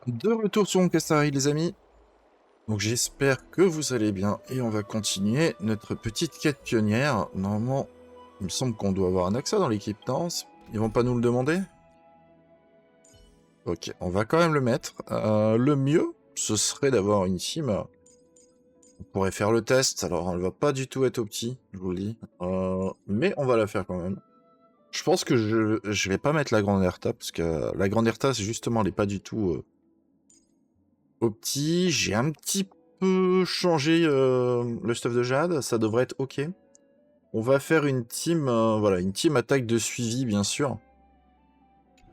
De retour sur HONKAI STAR RAIL, les amis. Donc j'espère que vous allez bien et on va continuer notre petite quête pionnière. Normalement, il me semble qu'on doit avoir un accès dans l'équipe, non? Ils vont pas nous le demander? Ok, on va quand même le mettre. Le mieux, ce serait d'avoir une team. On pourrait faire le test, alors elle va pas du tout être opti, je vous le dis. Mais on va la faire quand même. Je pense que je vais pas mettre la grande Erta, parce que la grande Erta, c'est justement, elle est pas du tout... opti, j'ai un petit peu changé le stuff de Jade, ça devrait être ok. On va faire une team, voilà, une team attaque de suivi, bien sûr.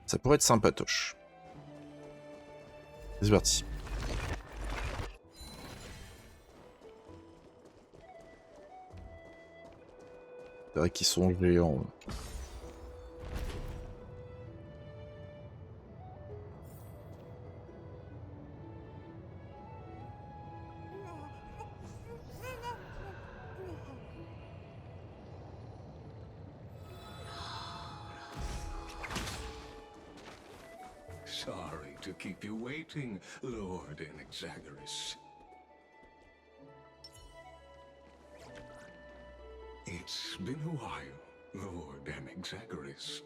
Ça pourrait être sympatoche. C'est parti. C'est vrai qu'ils sont géants. Sorry to keep you waiting, Lord Inexagaris. It's been a while, Lord Inexagaris.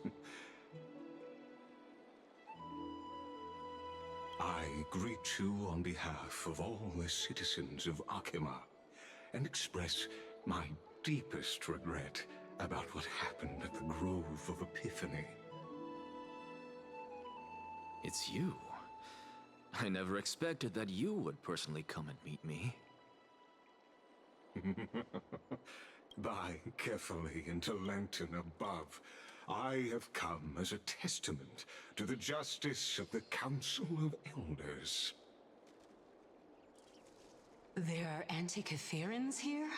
I greet you on behalf of all the citizens of Akima and express my deepest regret about what happened at the Grove of Epiphany. It's you. I never expected that you would personally come and meet me. By carefully into Lantern above, I have come as a testament to the justice of the Council of Elders. There are Antikytherans here?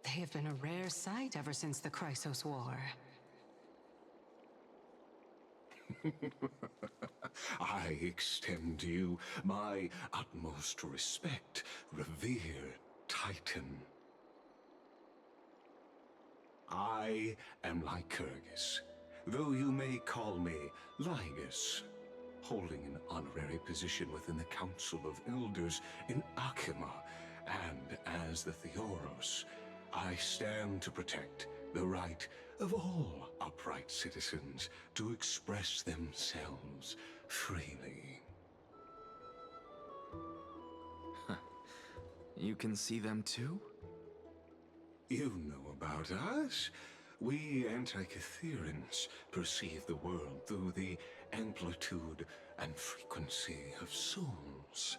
They have been a rare sight ever since the Chrysos War. I extend to you my utmost respect, revered Titan. I am Lycurgus, though you may call me Lygus, holding an honorary position within the Council of Elders in Akima, and as the Theoros, I stand to protect the right of all upright citizens to express themselves freely. You can see them too? You know about us. We Antikytherans perceive the world through the amplitude and frequency of souls.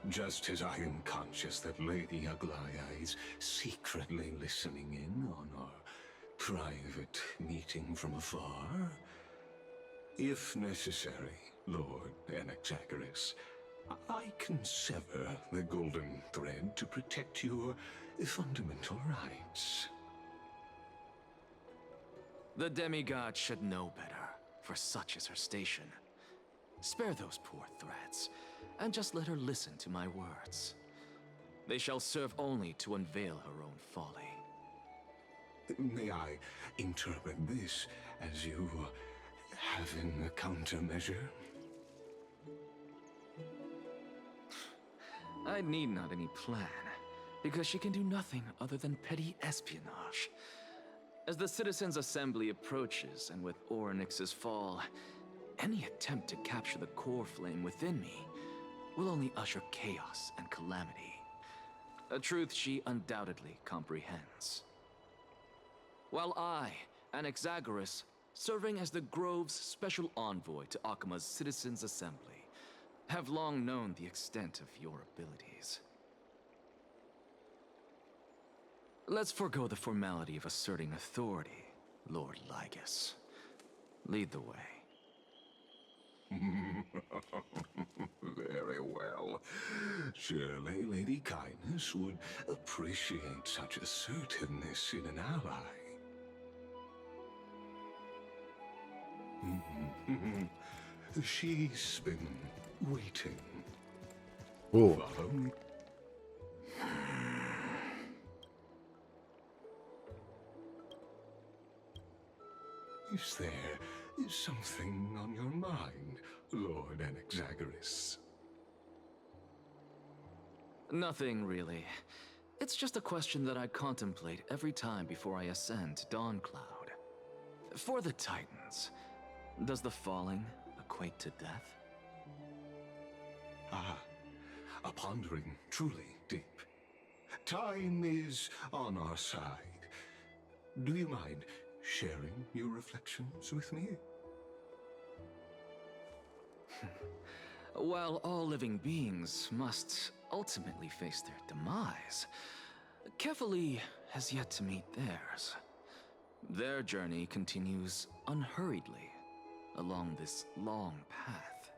Just as I am conscious that Lady Aglaya is secretly listening in on our private meeting from afar, if necessary, Lord Inexagaris, I can sever the golden thread to protect your fundamental rights. The demigod should know better, for such is her station. Spare those poor threats, and just let her listen to my words. They shall serve only to unveil her own folly. May I interpret this as you having a countermeasure? I need not any plan, because she can do nothing other than petty espionage. As the Citizens' Assembly approaches, and with Ornyx's fall, any attempt to capture the core flame within me will only usher chaos and calamity. A truth she undoubtedly comprehends. While I, Inexagaris, serving as the Grove's special envoy to Akima's Citizens' Assembly, have long known the extent of your abilities. Let's forego the formality of asserting authority, Lord Lygus. Lead the way. Very well. Surely Lady Kindness would appreciate such assertiveness in an ally. She's been waiting. Oh, Follow me. Is there something on your mind, Lord Anaxagoras? Nothing, really. It's just a question that I contemplate every time before I ascend to Dawn Cloud. For the Titans, does the falling equate to death? Ah, a pondering truly deep. Time is on our side. Do you mind sharing your reflections with me? While all living beings must ultimately face their demise, Kefali has yet to meet theirs. Their journey continues unhurriedly along this long path.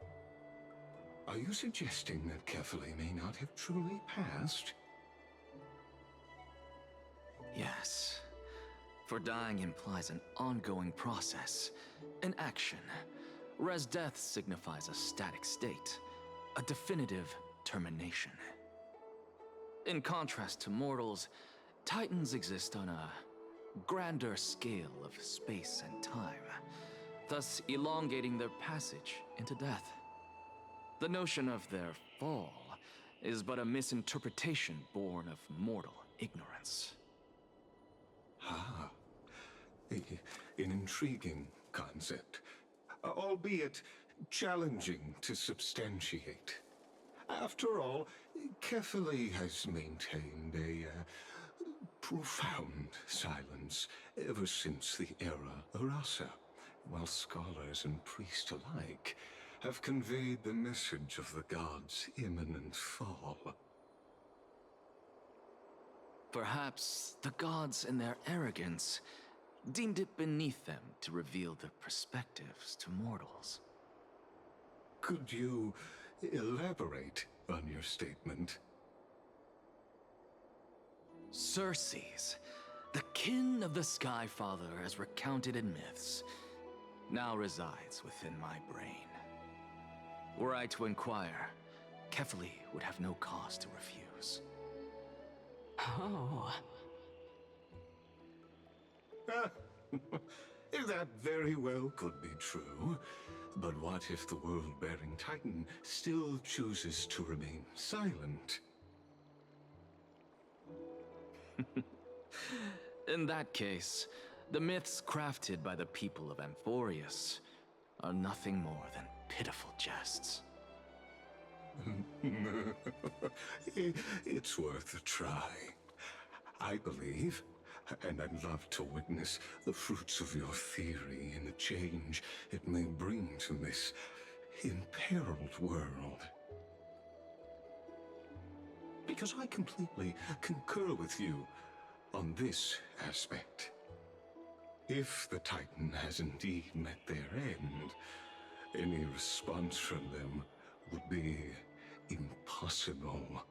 Are you suggesting that Kefali may not have truly passed? Yes. For dying implies an ongoing process, an action, whereas death signifies a static state, a definitive termination. In contrast to mortals, Titans exist on a grander scale of space and time, thus elongating their passage into death. The notion of their fall is but a misinterpretation born of mortal ignorance. Ah, an intriguing concept, albeit challenging to substantiate. After all, Kefali has maintained a profound silence ever since the era Arasa, while scholars and priests alike have conveyed the message of the gods' imminent fall. Perhaps the gods in their arrogance deemed it beneath them to reveal their perspectives to mortals. Could you elaborate on your statement? Circes, the kin of the Sky Father as recounted in myths, now resides within my brain. Were I to inquire, Kefali would have no cause to refuse. Oh. That very well could be true. But what if the world-bearing Titan still chooses to remain silent? In that case, the myths crafted by the people of Amphorius are nothing more than pitiful jests. It's worth a try. I believe, and I'd love to witness the fruits of your theory and the change it may bring to this imperiled world. Because I completely concur with you on this aspect. If the Titan has indeed met their end, any response from them would be impossible.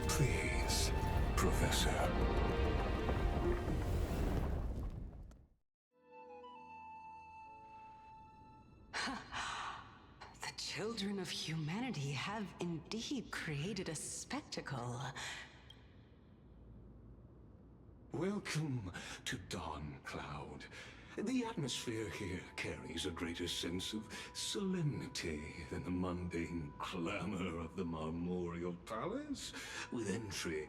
Please, Professor. The children of humanity have indeed created a spectacle. Welcome to Dawn Cloud. The atmosphere here carries a greater sense of solemnity than the mundane clamor of the Marmorial Palace, with entry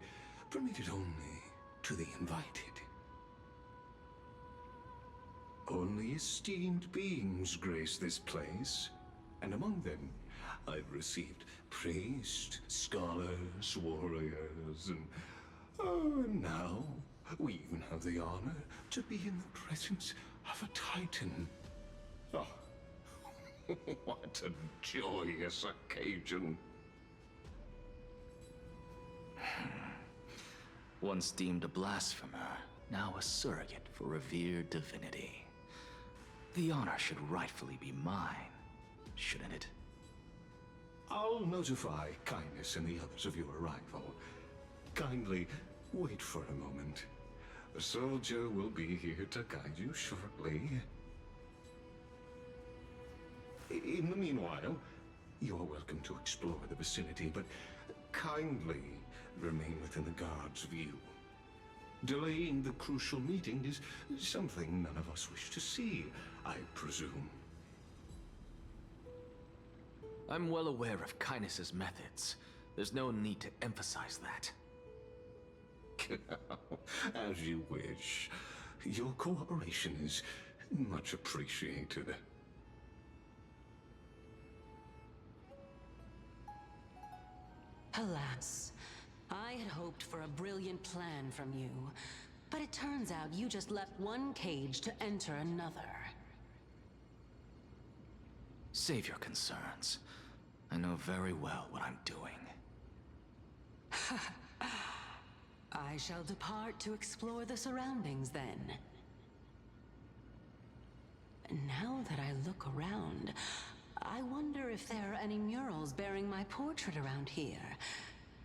permitted only to the invited. Only esteemed beings grace this place, and among them I've received priests, scholars, warriors, and now we even have the honor to be in the presence of a Titan. Oh, what a joyous occasion. Once deemed a blasphemer, now a surrogate for revered divinity. The honor should rightfully be mine, shouldn't it? I'll notify Kindness and the others of your arrival. Kindly wait for a moment. A soldier will be here to guide you shortly. In the meanwhile, you're welcome to explore the vicinity, but kindly remain within the guard's view. Delaying the crucial meeting is something none of us wish to see, I presume. I'm well aware of Kindness's methods. There's no need to emphasize that. As you wish. Your cooperation is much appreciated. Alas, I had hoped for a brilliant plan from you, but it turns out you just left one cage to enter another. Save your concerns. I know very well what I'm doing. I shall depart to explore the surroundings then. Now that I look around, I wonder if there are any murals bearing my portrait around here.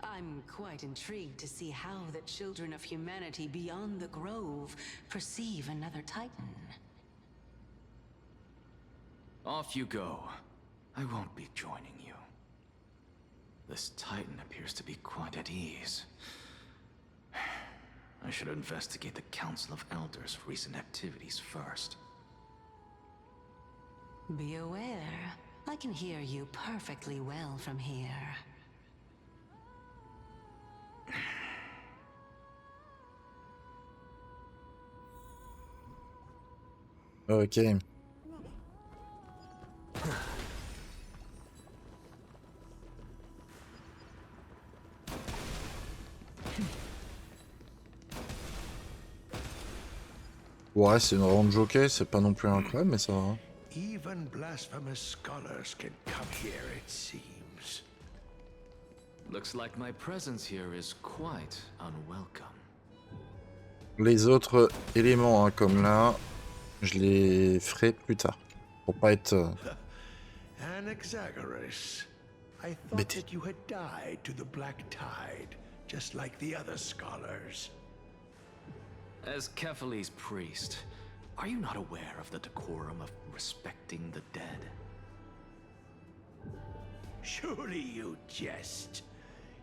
I'm quite intrigued to see how the children of humanity beyond the grove perceive another Titan. Off you go. I won't be joining you. This Titan appears to be quite at ease. I should investigate the Council of Elders' recent activities first. Be aware, I can hear you perfectly well from here. Ok. Ouais, c'est une ronde jockey, c'est pas non plus incroyable, mais ça va. Even blasphemous scholars can come here, it seems. Looks like my presence here is quite unwelcome. Les autres éléments, hein, comme là, je les ferai plus tard. Pour pas être... Anaxagoras, I thought that you had died to the Black Tide, just like the other scholars. As Kephale's priest, are you not aware of the decorum of respecting the dead? Surely you jest.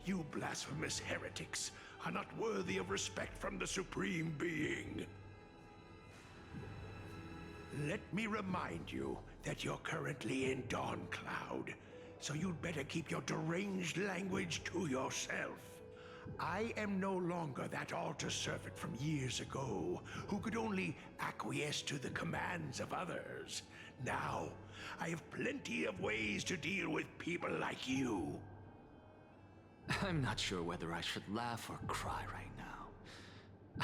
You blasphemous heretics are not worthy of respect from the Supreme Being. Let me remind you that you're currently in Dawn Cloud, so you'd better keep your deranged language to yourself. I am no longer that altar servant from years ago, who could only acquiesce to the commands of others. Now, I have plenty of ways to deal with people like you. I'm not sure whether I should laugh or cry right now.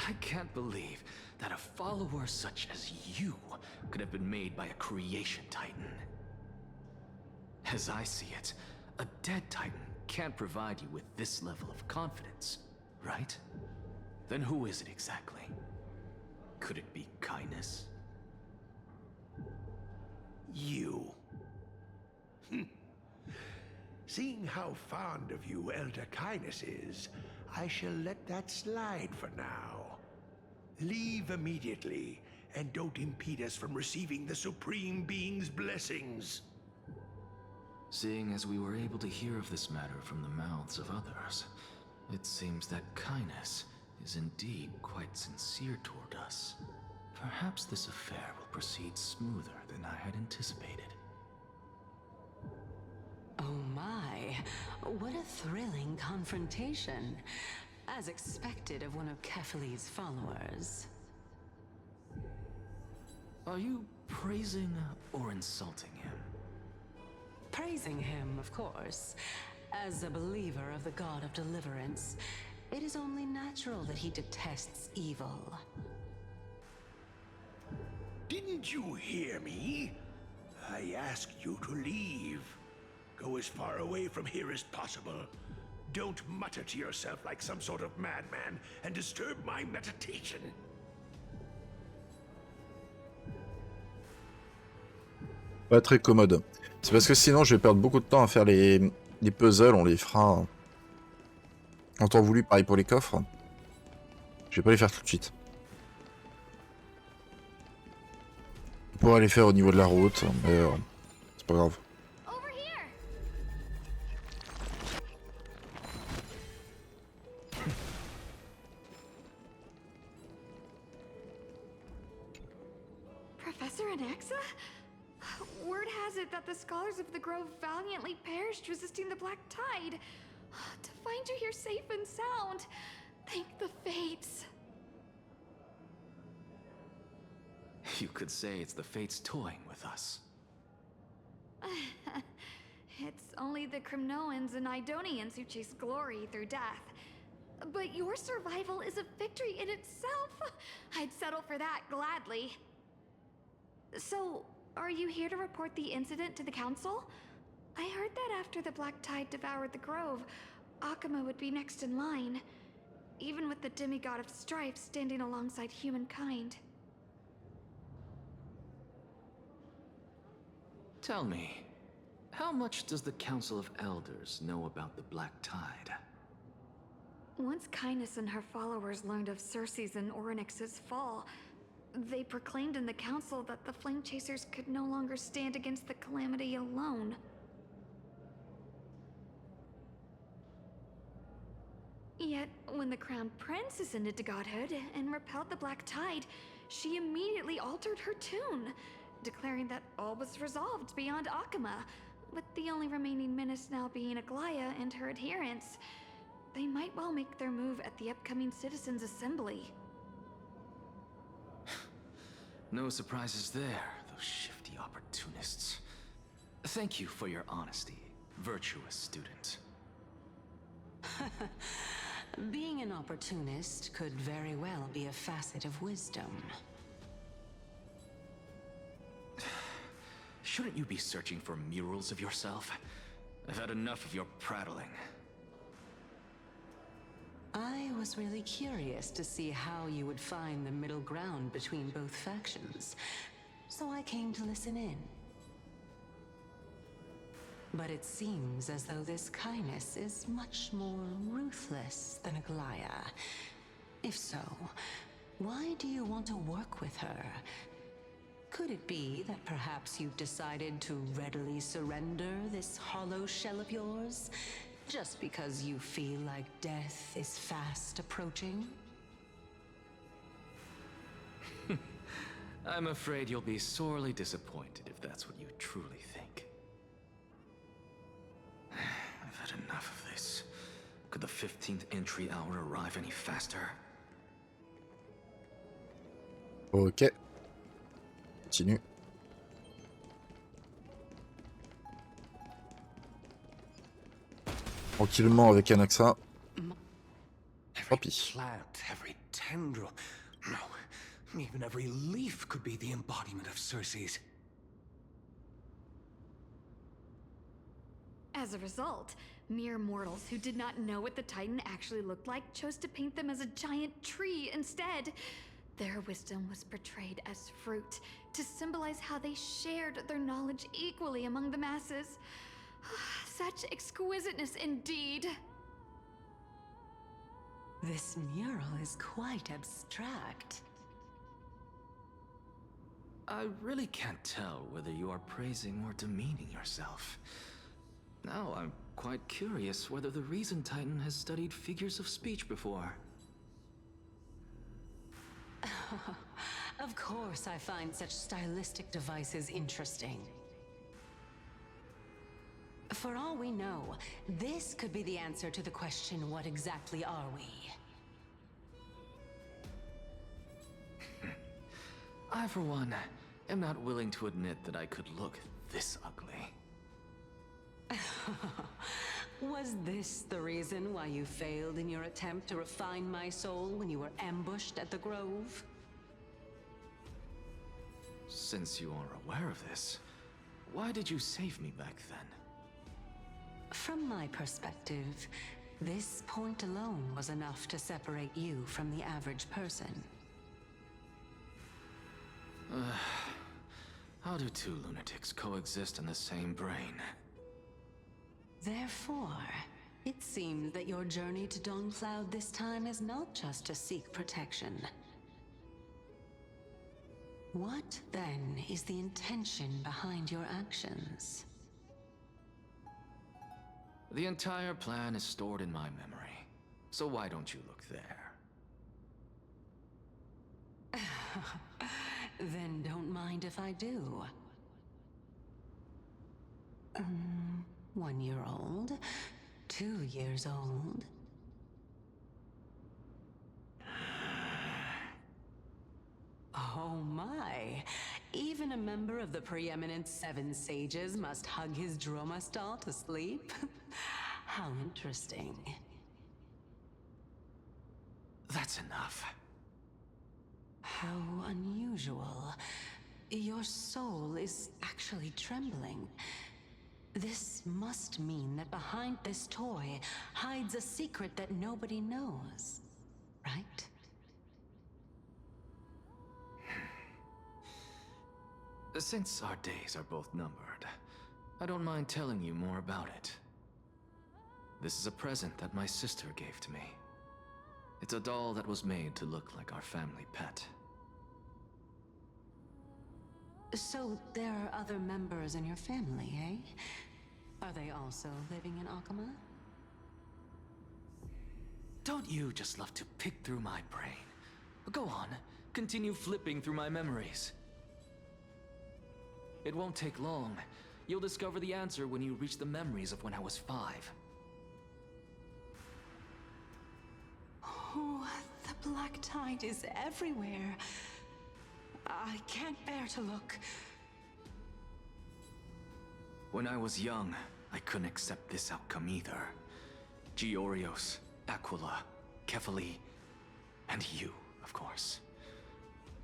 I can't believe that a follower such as you could have been made by a creation Titan. As I see it, a dead Titan can't provide you with this level of confidence, right? Then who is it exactly? Could it be Kindness? You. Seeing how fond of you Elder Kindness is, I shall let that slide for now. Leave immediately, and don't impede us from receiving the Supreme Being's blessings. Seeing as we were able to hear of this matter from the mouths of others, it seems that Kindness is indeed quite sincere toward us. Perhaps this affair will proceed smoother than I had anticipated. Oh my, what a thrilling confrontation. As expected of one of Kephale's followers. Are you praising or insulting him? Praising him, of course. As a believer of the God of Deliverance, it is only natural that he detests evil. Didn't you hear me? I asked you to leave. Go as far away from here as possible. Don't mutter to yourself like some sort of madman and disturb my meditation. Pas très commode. C'est parce que sinon je vais perdre beaucoup de temps à faire les puzzles, on les fera en temps voulu, pareil pour les coffres. Je vais pas les faire tout de suite. On pourrait les faire au niveau de la route, mais c'est pas grave. Over here. Professor Anaxa? Word has it that the scholars of the Grove valiantly perished resisting the Black Tide. To find you here safe and sound, thank the fates. You could say it's the fates toying with us. It's only the Crimnoans and Idonians who chase glory through death. But your survival is a victory in itself. I'd settle for that gladly. So, are you here to report the incident to the council? I heard that after the Black Tide devoured the Grove, Akuma would be next in line, even with the demigod of strife standing alongside humankind. Tell me, how much does the Council of Elders know about the Black Tide? Once Kindness and her followers learned of Circe's and Orynyx's fall, they proclaimed in the council that the Flame Chasers could no longer stand against the calamity alone. Yet, when the Crown Prince ascended to godhood and repelled the Black Tide, she immediately altered her tune, declaring that all was resolved beyond Akuma, with the only remaining menace now being Aglaya and her adherents. They might well make their move at the upcoming Citizens' Assembly. No surprises there, those shifty opportunists. Thank you for your honesty, virtuous student. Being an opportunist could very well be a facet of wisdom. Shouldn't you be searching for murals of yourself? I've had enough of your prattling. I was really curious to see how you would find the middle ground between both factions, so I came to listen in. But it seems as though this Kindness is much more ruthless than Aglaya. If so, why do you want to work with her? Could it be that perhaps you've decided to readily surrender this hollow shell of yours, just because you feel like death is fast approaching? I'm afraid you'll be sorely disappointed if that's what you truly think. I've had enough of this. Could the 15th entry hour arrive any faster? Ok. Continue. Tranquillement avec Anaxa. Every Hopi. plant, every tendril, no, even every leaf could be the embodiment of Circe's. As a result, mere mortals who did not know what the Titan actually looked like chose to paint them as a giant tree instead. Their wisdom was portrayed as fruit, to symbolize how they shared their knowledge equally among the masses. Such exquisiteness indeed. This mural is quite abstract. I really can't tell whether you are praising or demeaning yourself. Now I'm quite curious whether the Reason Titan has studied figures of speech before. Of course I find such stylistic devices interesting. For all we know, this could be the answer to the question, what exactly are we? I, for one, am not willing to admit that I could look this ugly. Was this the reason why you failed in your attempt to refine my soul when you were ambushed at the Grove? Since you are aware of this, why did you save me back then? From my perspective, this point alone was enough to separate you from the average person. How do two lunatics coexist in the same brain? Therefore, it seems that your journey to Dawncloud this time is not just to seek protection. What, then, is the intention behind your actions? The entire plan is stored in my memory, so why don't you look there? Then don't mind if I do. 1 year old, 2 years old. Oh my! Even a member of the preeminent 7 sages must hug his droma stall to sleep? How interesting. That's enough. How unusual. Your soul is actually trembling. This must mean that behind this toy hides a secret that nobody knows, right? Since our days are both numbered, I don't mind telling you more about it. This is a present that my sister gave to me. It's a doll that was made to look like our family pet. So there are other members in your family, eh? Are they also living in Akama? Don't you just love to pick through my brain? Go on, continue flipping through my memories. It won't take long. You'll discover the answer when you reach the memories of when I was 5. Oh, the black tide is everywhere. I can't bear to look. When I was young, I couldn't accept this outcome either. Georios, Aquila, Kefali, and you, of course.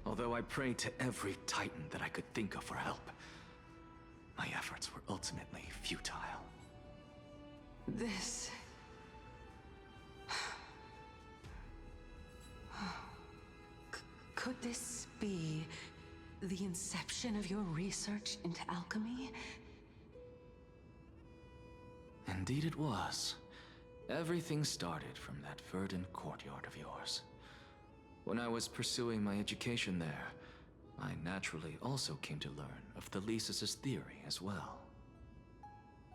Although I prayed to every titan that I could think of for help, my efforts were ultimately futile. This... Could this be the inception of your research into alchemy? Indeed it was. Everything started from that verdant courtyard of yours. When I was pursuing my education there, I naturally also came to learn of the Thesis' theory as well.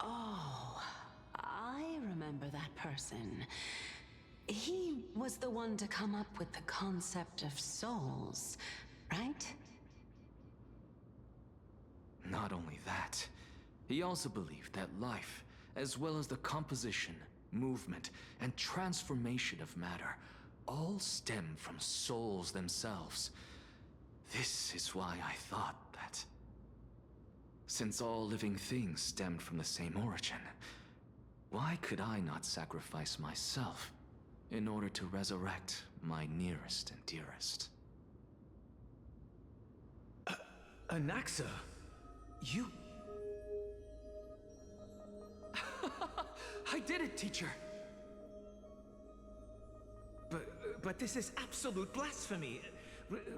Oh, I remember that person. He was the one to come up with the concept of souls, right? Not only that, he also believed that life, as well as the composition, movement, and transformation of matter, all stem from souls themselves. This is why I thought that, since all living things stemmed from the same origin, why could I not sacrifice myself in order to resurrect my nearest and dearest? Anaxa, you... I did it, teacher! But this is absolute blasphemy.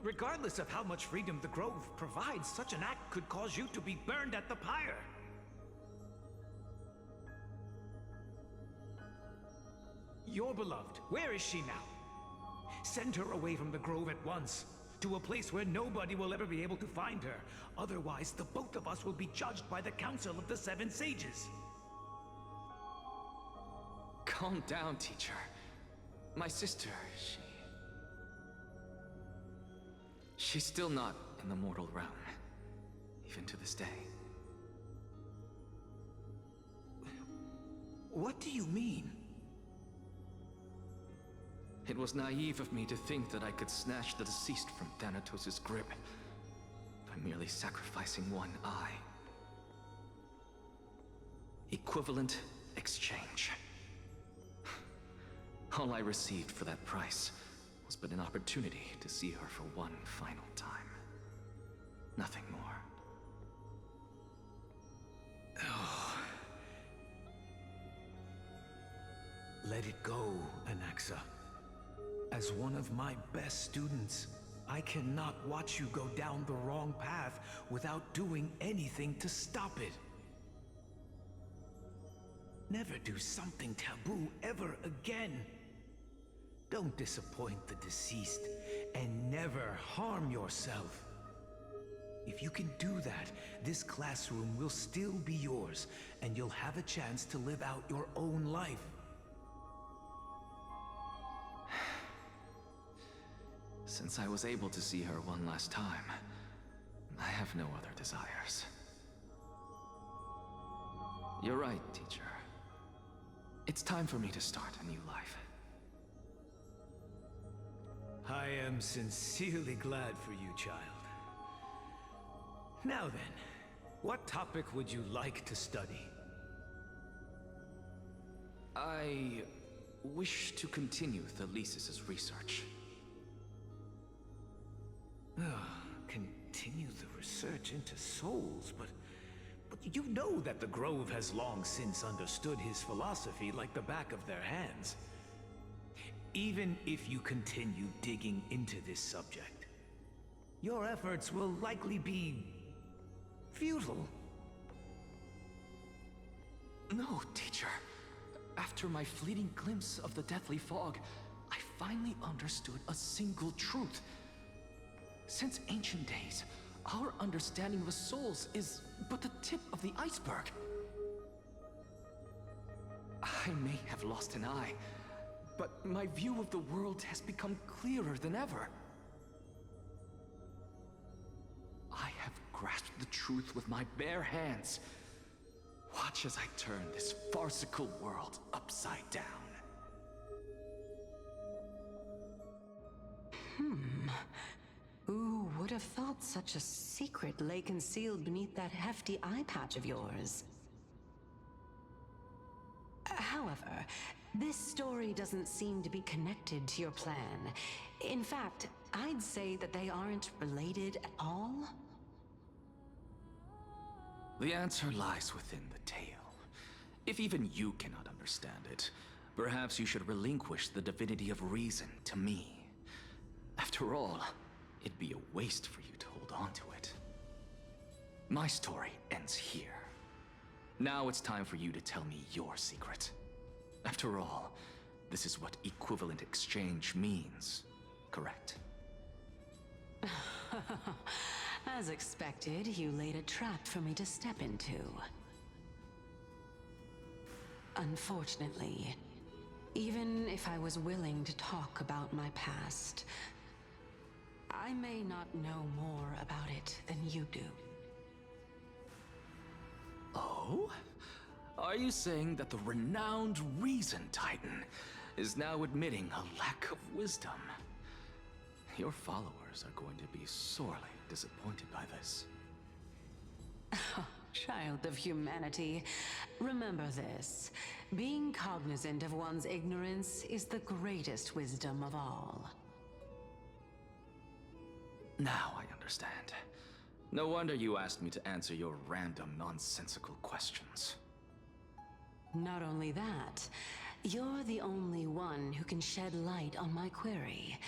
Regardless of how much freedom the Grove provides, such an act could cause you to be burned at the pyre. Your beloved, where is she now? Send her away from the Grove at once, to a place where nobody will ever be able to find her. Otherwise, the both of us will be judged by the Council of the 7 Sages. Calm down, teacher. My sister, she's still not in the mortal realm, even to this day. What do you mean? It was naive of me to think that I could snatch the deceased from Thanatos' grip by merely sacrificing one eye. Equivalent exchange. All I received for that price was but an opportunity to see her for one final time. Nothing more. Oh. Let it go, Anaxa. As one of my best students, I cannot watch you go down the wrong path without doing anything to stop it. Never do something taboo ever again. Don't disappoint the deceased, and never harm yourself. If you can do that, this classroom will still be yours, and you'll have a chance to live out your own life. Since I was able to see her one last time, I have no other desires. You're right, teacher. It's time for me to start a new life. I am sincerely glad for you, child. Now then, what topic would you like to study? I wish to continue Thalesis' research. Continue the research into souls, but you know that the Grove has long since understood his philosophy like the back of their hands. Even if you continue digging into this subject, your efforts will likely be futile. No, teacher. After my fleeting glimpse of the deathly fog, I finally understood a single truth. Since ancient days, our understanding of the souls is but the tip of the iceberg. I may have lost an eye, but my view of the world has become clearer than ever. I have grasped the truth with my bare hands. Watch as I turn this farcical world upside down. Who would have thought such a secret lay concealed beneath that hefty eye patch of yours? However, this story doesn't seem to be connected to your plan. In fact, I'd say that they aren't related at all. The answer lies within the tale. If even you cannot understand it, perhaps you should relinquish the divinity of reason to me. After all, it'd be a waste for you to hold on to it. My story ends here. Now it's time for you to tell me your secret. After all, this is what equivalent exchange means, correct? As expected, you laid a trap for me to step into. Unfortunately, even if I was willing to talk about my past, I may not know more about it than you do. Oh? Are you saying that the renowned Reason Titan is now admitting a lack of wisdom? Your followers are going to be sorely disappointed by this. Child of humanity, remember this. Being cognizant of one's ignorance is the greatest wisdom of all. Now I understand. No wonder you asked me to answer your random, nonsensical questions. Not only that, you're the only one who can shed light on my query.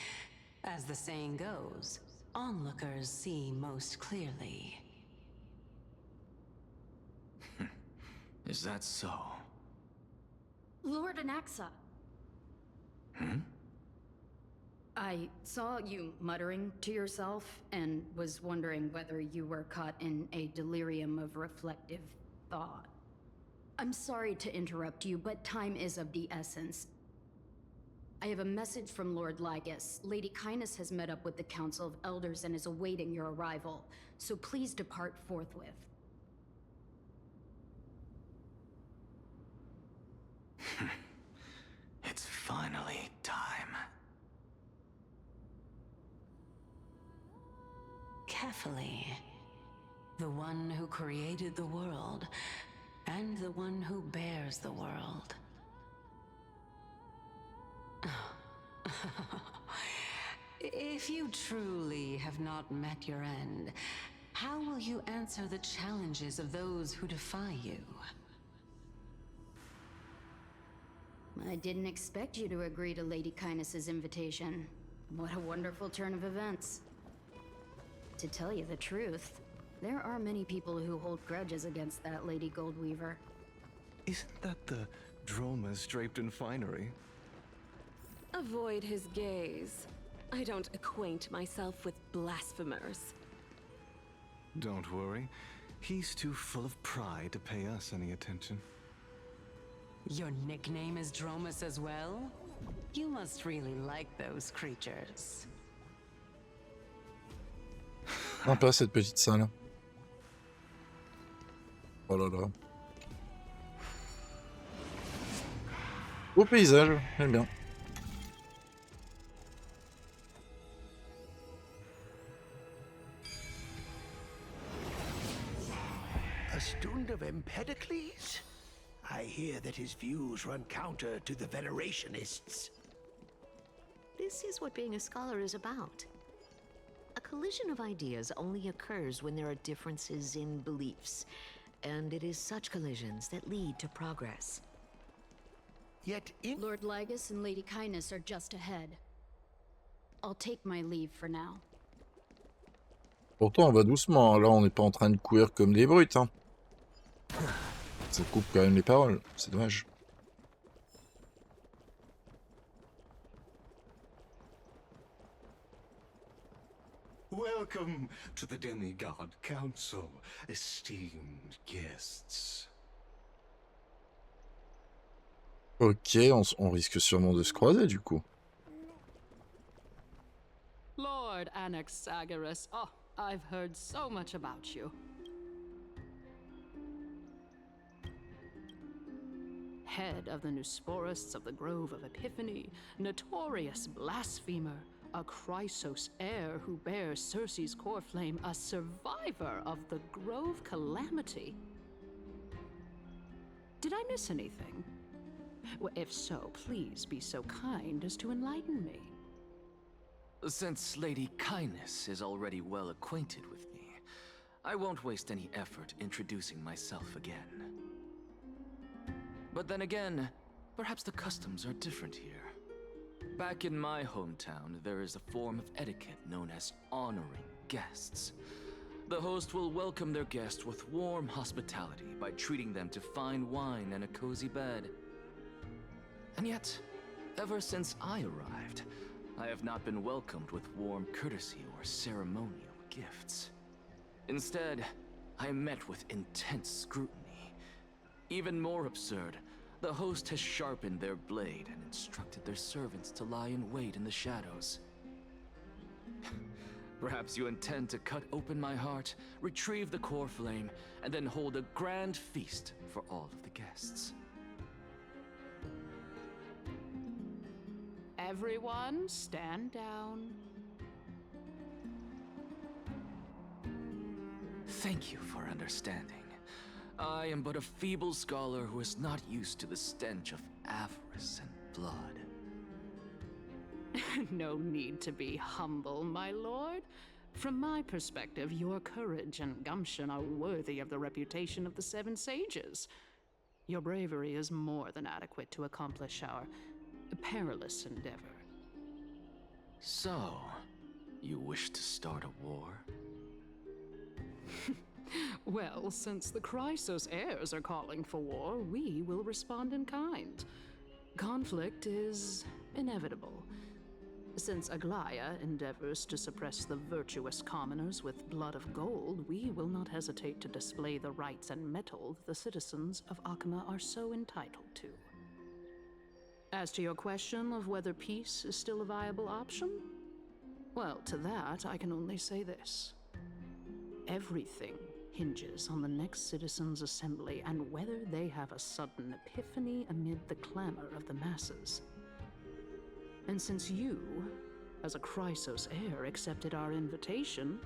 As the saying goes, onlookers see most clearly. Is that so? Lord Anaxa. I saw you muttering to yourself and was wondering whether you were caught in a delirium of reflective thought. I'm sorry to interrupt you, but time is of the essence. I have a message from Lord Lygus. Lady Kindness has met up with the Council of Elders and is awaiting your arrival, so please depart forthwith. It's finally time. Carefully. The one who created the world, and the one who bears the world. If you truly have not met your end, how will you answer the challenges of those who defy you? I didn't expect you to agree to Lady Kindness's invitation. What a wonderful turn of events. To tell you the truth, there are many people who hold grudges against that Lady Goldweaver. Isn't that the dromas draped in finery? Avoid his gaze. I don't acquaint myself with blasphemers. Don't worry. He's too full of pride to pay us any attention. Your nickname is Dromus as well? You must really like those creatures. Sympa cette petite salle. Oh là là. Beau paysage, j'aime bien. A student of Empedocles? I hear that his views run counter to the Venerationists. This is what being a scholar is about. A collision of ideas only occurs when there are differences in beliefs, and it is such collisions that lead to progress. Yet in Lord Lygus and Lady Kindness are just ahead. I'll take my leave for now. Pourtant, on va doucement. Là, on n'est pas en train de courir comme des brutes. Hein. Ça coupe quand même les paroles. C'est dommage. Welcome to the Demigod Council, esteemed guests. Ok, on risque sûrement de se croiser du coup. Lord Anaxagoras, oh, I've heard so much about you. Head of the Nusporists of the Grove of Epiphany, notorious blasphemer, a Chrysos heir who bears Circe's core flame, a survivor of the Grove calamity. Did I miss anything? Well, if so, please be so kind as to enlighten me. Since Lady Kindness is already well acquainted with me, I won't waste any effort introducing myself again. But then again, perhaps the customs are different here. Back in my hometown, there is a form of etiquette known as honoring guests. The host will welcome their guest with warm hospitality by treating them to fine wine and a cozy bed. And yet, ever since I arrived, I have not been welcomed with warm courtesy or ceremonial gifts. Instead, I am met with intense scrutiny. Even more absurd, the host has sharpened their blade and instructed their servants to lie in wait in the shadows. Perhaps you intend to cut open my heart, retrieve the core flame, and then hold a grand feast for all of the guests. Everyone, stand down. Thank you for understanding. I am but a feeble scholar who is not used to the stench of avarice and blood. No need to be humble, my lord. From my perspective, your courage and gumption are worthy of the reputation of the Seven Sages. Your bravery is more than adequate to accomplish our perilous endeavor. So, you wish to start a war? Well, since the Chrysos heirs are calling for war, we will respond in kind. Conflict is inevitable. Since Aglaya endeavors to suppress the virtuous commoners with blood of gold, we will not hesitate to display the rights and mettle the citizens of Akama are so entitled to. As to your question of whether peace is still a viable option, well, to that I can only say this. Everything hinges on the next citizens' assembly and whether they have a sudden epiphany amid the clamor of the masses. And since you, as a Chrysos heir, accepted our invitation,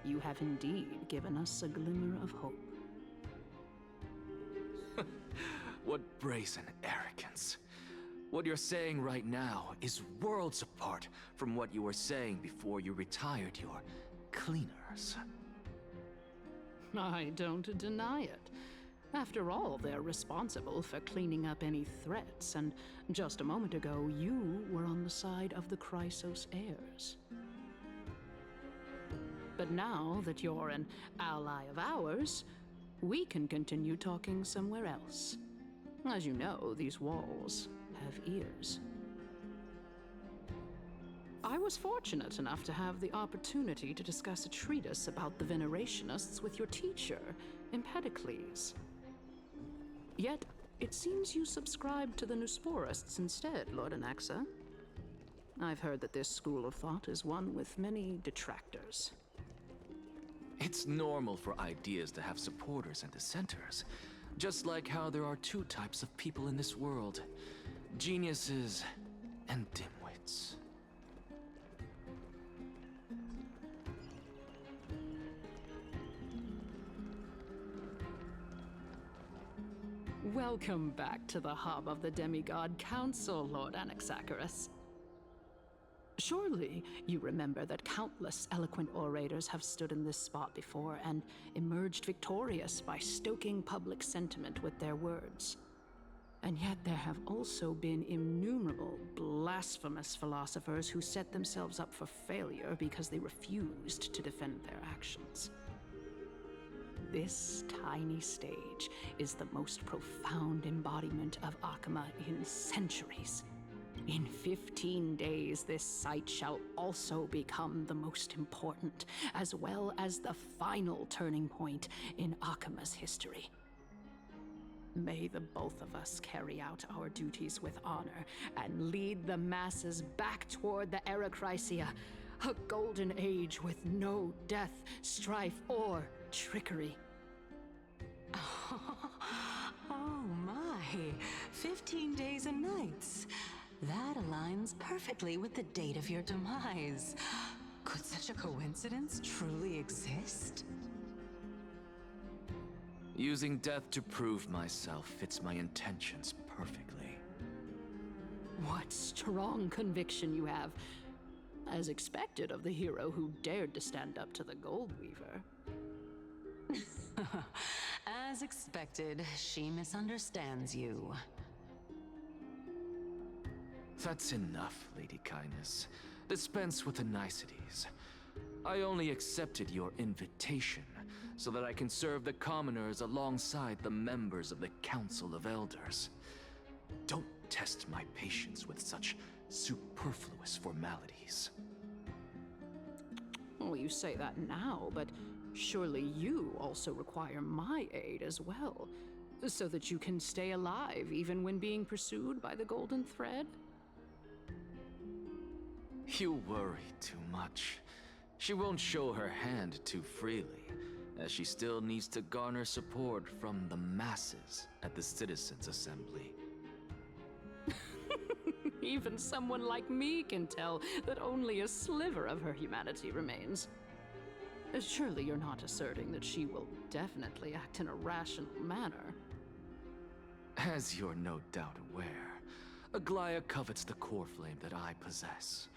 you have indeed given us a glimmer of hope. What brazen arrogance. What you're saying right now is worlds apart from what you were saying before you retired your cleaners. I don't deny it. After all, they're responsible for cleaning up any threats, and just a moment ago, you were on the side of the Chrysos heirs. But now that you're an ally of ours, we can continue talking somewhere else. As you know, these walls have ears. I was fortunate enough to have the opportunity to discuss a treatise about the Venerationists with your teacher, Empedocles. Yet, it seems you subscribe to the Nusporists instead, Lord Anaxa. I've heard that this school of thought is one with many detractors. It's normal for ideas to have supporters and dissenters, just like how there are two types of people in this world: geniuses and dimwits. Welcome back to the hub of the Demigod Council, Lord Anaxagoras. Surely you remember that countless eloquent orators have stood in this spot before and emerged victorious by stoking public sentiment with their words. And yet there have also been innumerable blasphemous philosophers who set themselves up for failure because they refused to defend their actions. This tiny stage is the most profound embodiment of Akama in centuries. In 15 days, this site shall also become the most important, as well as the final turning point in Akama's history. May the both of us carry out our duties with honor and lead the masses back toward the Era Chrysia, a golden age with no death, strife, or trickery. Oh my, 15 days and nights. That aligns perfectly with the date of your demise. Could such a coincidence truly exist? Using death to prove myself fits my intentions perfectly. What strong conviction you have, as expected of the hero who dared to stand up to the Gold Weaver. As expected, she misunderstands you. That's enough, Lady Kindness. Dispense with the niceties. I only accepted your invitation so that I can serve the commoners alongside the members of the Council of Elders. Don't test my patience with such superfluous formalities. Well, you say that now, but surely you also require my aid as well, so that you can stay alive even when being pursued by the Golden Thread? You worry too much. She won't show her hand too freely, as she still needs to garner support from the masses at the Citizens' Assembly. Even someone like me can tell that only a sliver of her humanity remains. Surely you're not asserting that she will definitely act in a rational manner. As you're no doubt aware, Aglaya covets the core flame that I possess,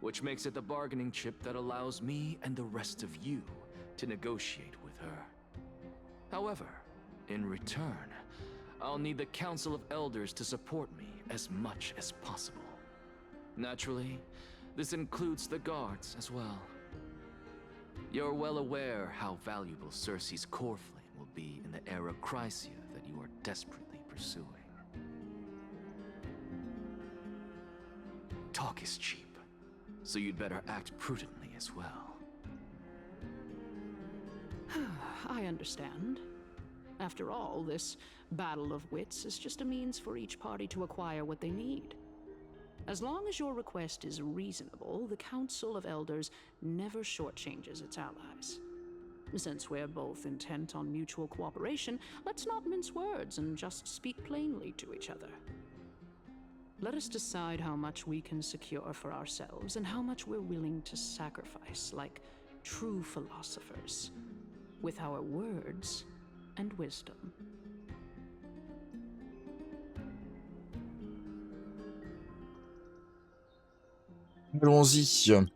which makes it the bargaining chip that allows me and the rest of you to negotiate with her. However, in return, I'll need the Council of Elders to support me as much as possible. Naturally, this includes the guards as well. You're well aware how valuable Cersei's core flame will be in the Era Chrysia that you are desperately pursuing. Talk is cheap, so you'd better act prudently as well. I understand. After all, this battle of wits is just a means for each party to acquire what they need. As long as your request is reasonable, the Council of Elders never shortchanges its allies. Since we're both intent on mutual cooperation, let's not mince words and just speak plainly to each other. Let us decide how much we can secure for ourselves and how much we're willing to sacrifice like true philosophers, with our words and wisdom. Allons-y.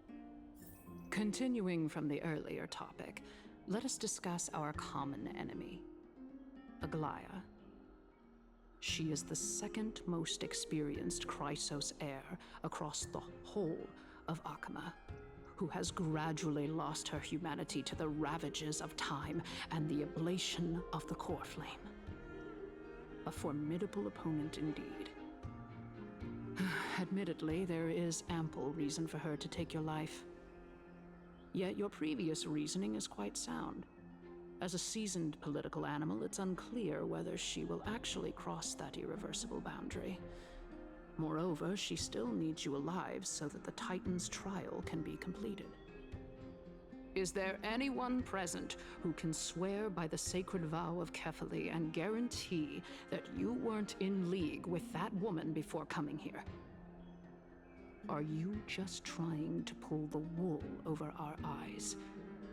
Continuing from the earlier topic, let us discuss our common enemy, Aglaya. She is the second most experienced Chrysos heir across the whole of Akama, who has gradually lost her humanity to the ravages of time and the ablation of the core flame. A formidable opponent indeed. Admittedly, there is ample reason for her to take your life. Yet your previous reasoning is quite sound. As a seasoned political animal, it's unclear whether she will actually cross that irreversible boundary. Moreover, she still needs you alive so that the Titan's trial can be completed. Is there anyone present who can swear by the sacred vow of Kefali and guarantee that you weren't in league with that woman before coming here? Are you just trying to pull the wool over our eyes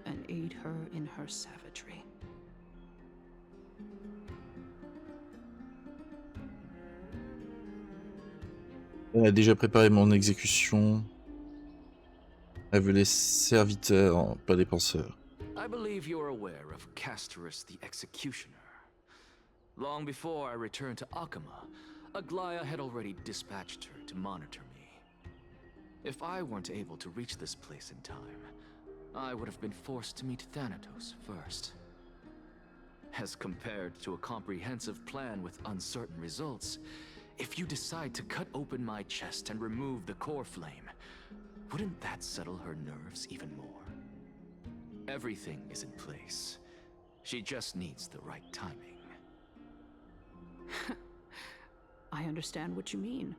and aid her in her savagery? Elle a déjà préparé mon exécution. Elle veut les serviteurs, pas des penseurs. I believe you're aware of Castorus the Executioner. Long before I returned to Akama, Aglaya had already dispatched her to monitor me. If I weren't able to reach this place in time, I would have been forced to meet Thanatos first. As compared to a comprehensive plan with uncertain results, if you decide to cut open my chest and remove the core flame, wouldn't that settle her nerves even more? Everything is in place. She just needs the right timing. I understand what you mean.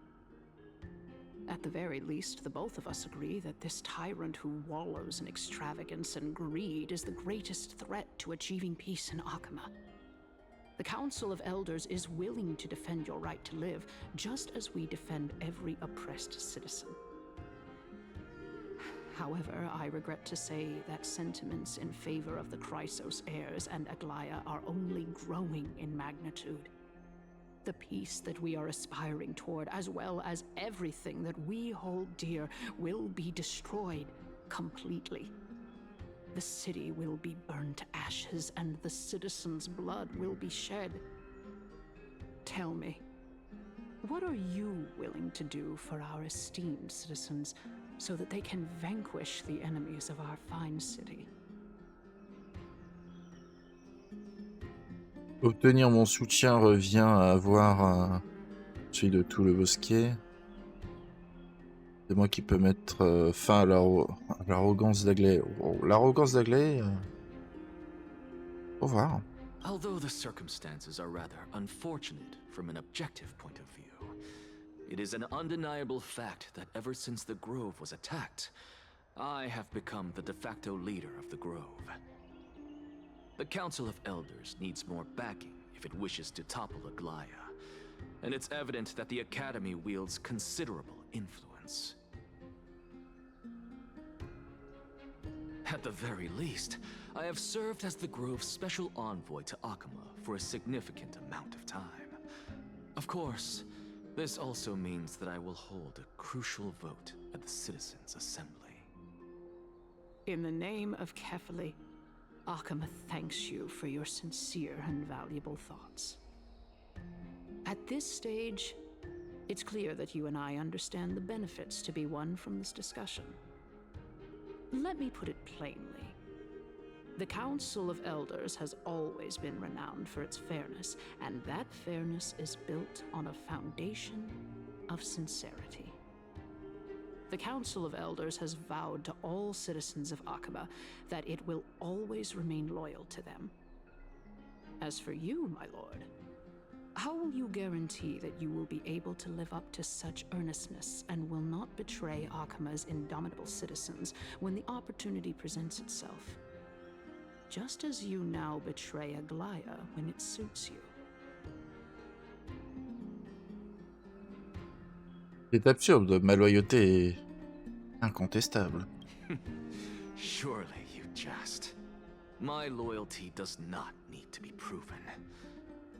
At the very least, the both of us agree that this tyrant who wallows in extravagance and greed is the greatest threat to achieving peace in Akama. The Council of Elders is willing to defend your right to live, just as we defend every oppressed citizen. However, I regret to say that sentiments in favor of the Chrysos heirs and Aglaya are only growing in magnitude. The peace that we are aspiring toward, as well as everything that we hold dear, will be destroyed completely. The city will be burned to ashes, and the citizens' blood will be shed. Tell me, what are you willing to do for our esteemed citizens so that they can vanquish the enemies of our fine city? Obtenir mon soutien revient à avoir celui de tout le bosquet. C'est moi qui peux mettre fin à l'arrogance d'Agley. Oh, l'arrogance d'Agley. Au revoir. Although the circumstances are rather unfortunate from an objective point of view, it is an undeniable fact that ever since the Grove was attacked, I have become the de facto leader of the Grove. The Council of Elders needs more backing if it wishes to topple Aglaya, and it's evident that the Academy wields considerable influence. At the very least, I have served as the Grove's special envoy to Akama for a significant amount of time. Of course, this also means that I will hold a crucial vote at the Citizens' Assembly. In the name of Kefali, Akama thanks you for your sincere and valuable thoughts. At this stage, it's clear that you and I understand the benefits to be won from this discussion. Let me put it plainly. The Council of Elders has always been renowned for its fairness, and that fairness is built on a foundation of sincerity. The Council of Elders has vowed to all citizens of Akaba that it will always remain loyal to them. As for you, my lord, how will you guarantee that you will be able to live up to such earnestness and will not betray Akama's indomitable citizens when the opportunity presents itself? Just as you now betray Aglaya when it suits you. C'est absurde, ma loyauté est incontestable. Surely you jest. My loyalty does not need to be proven.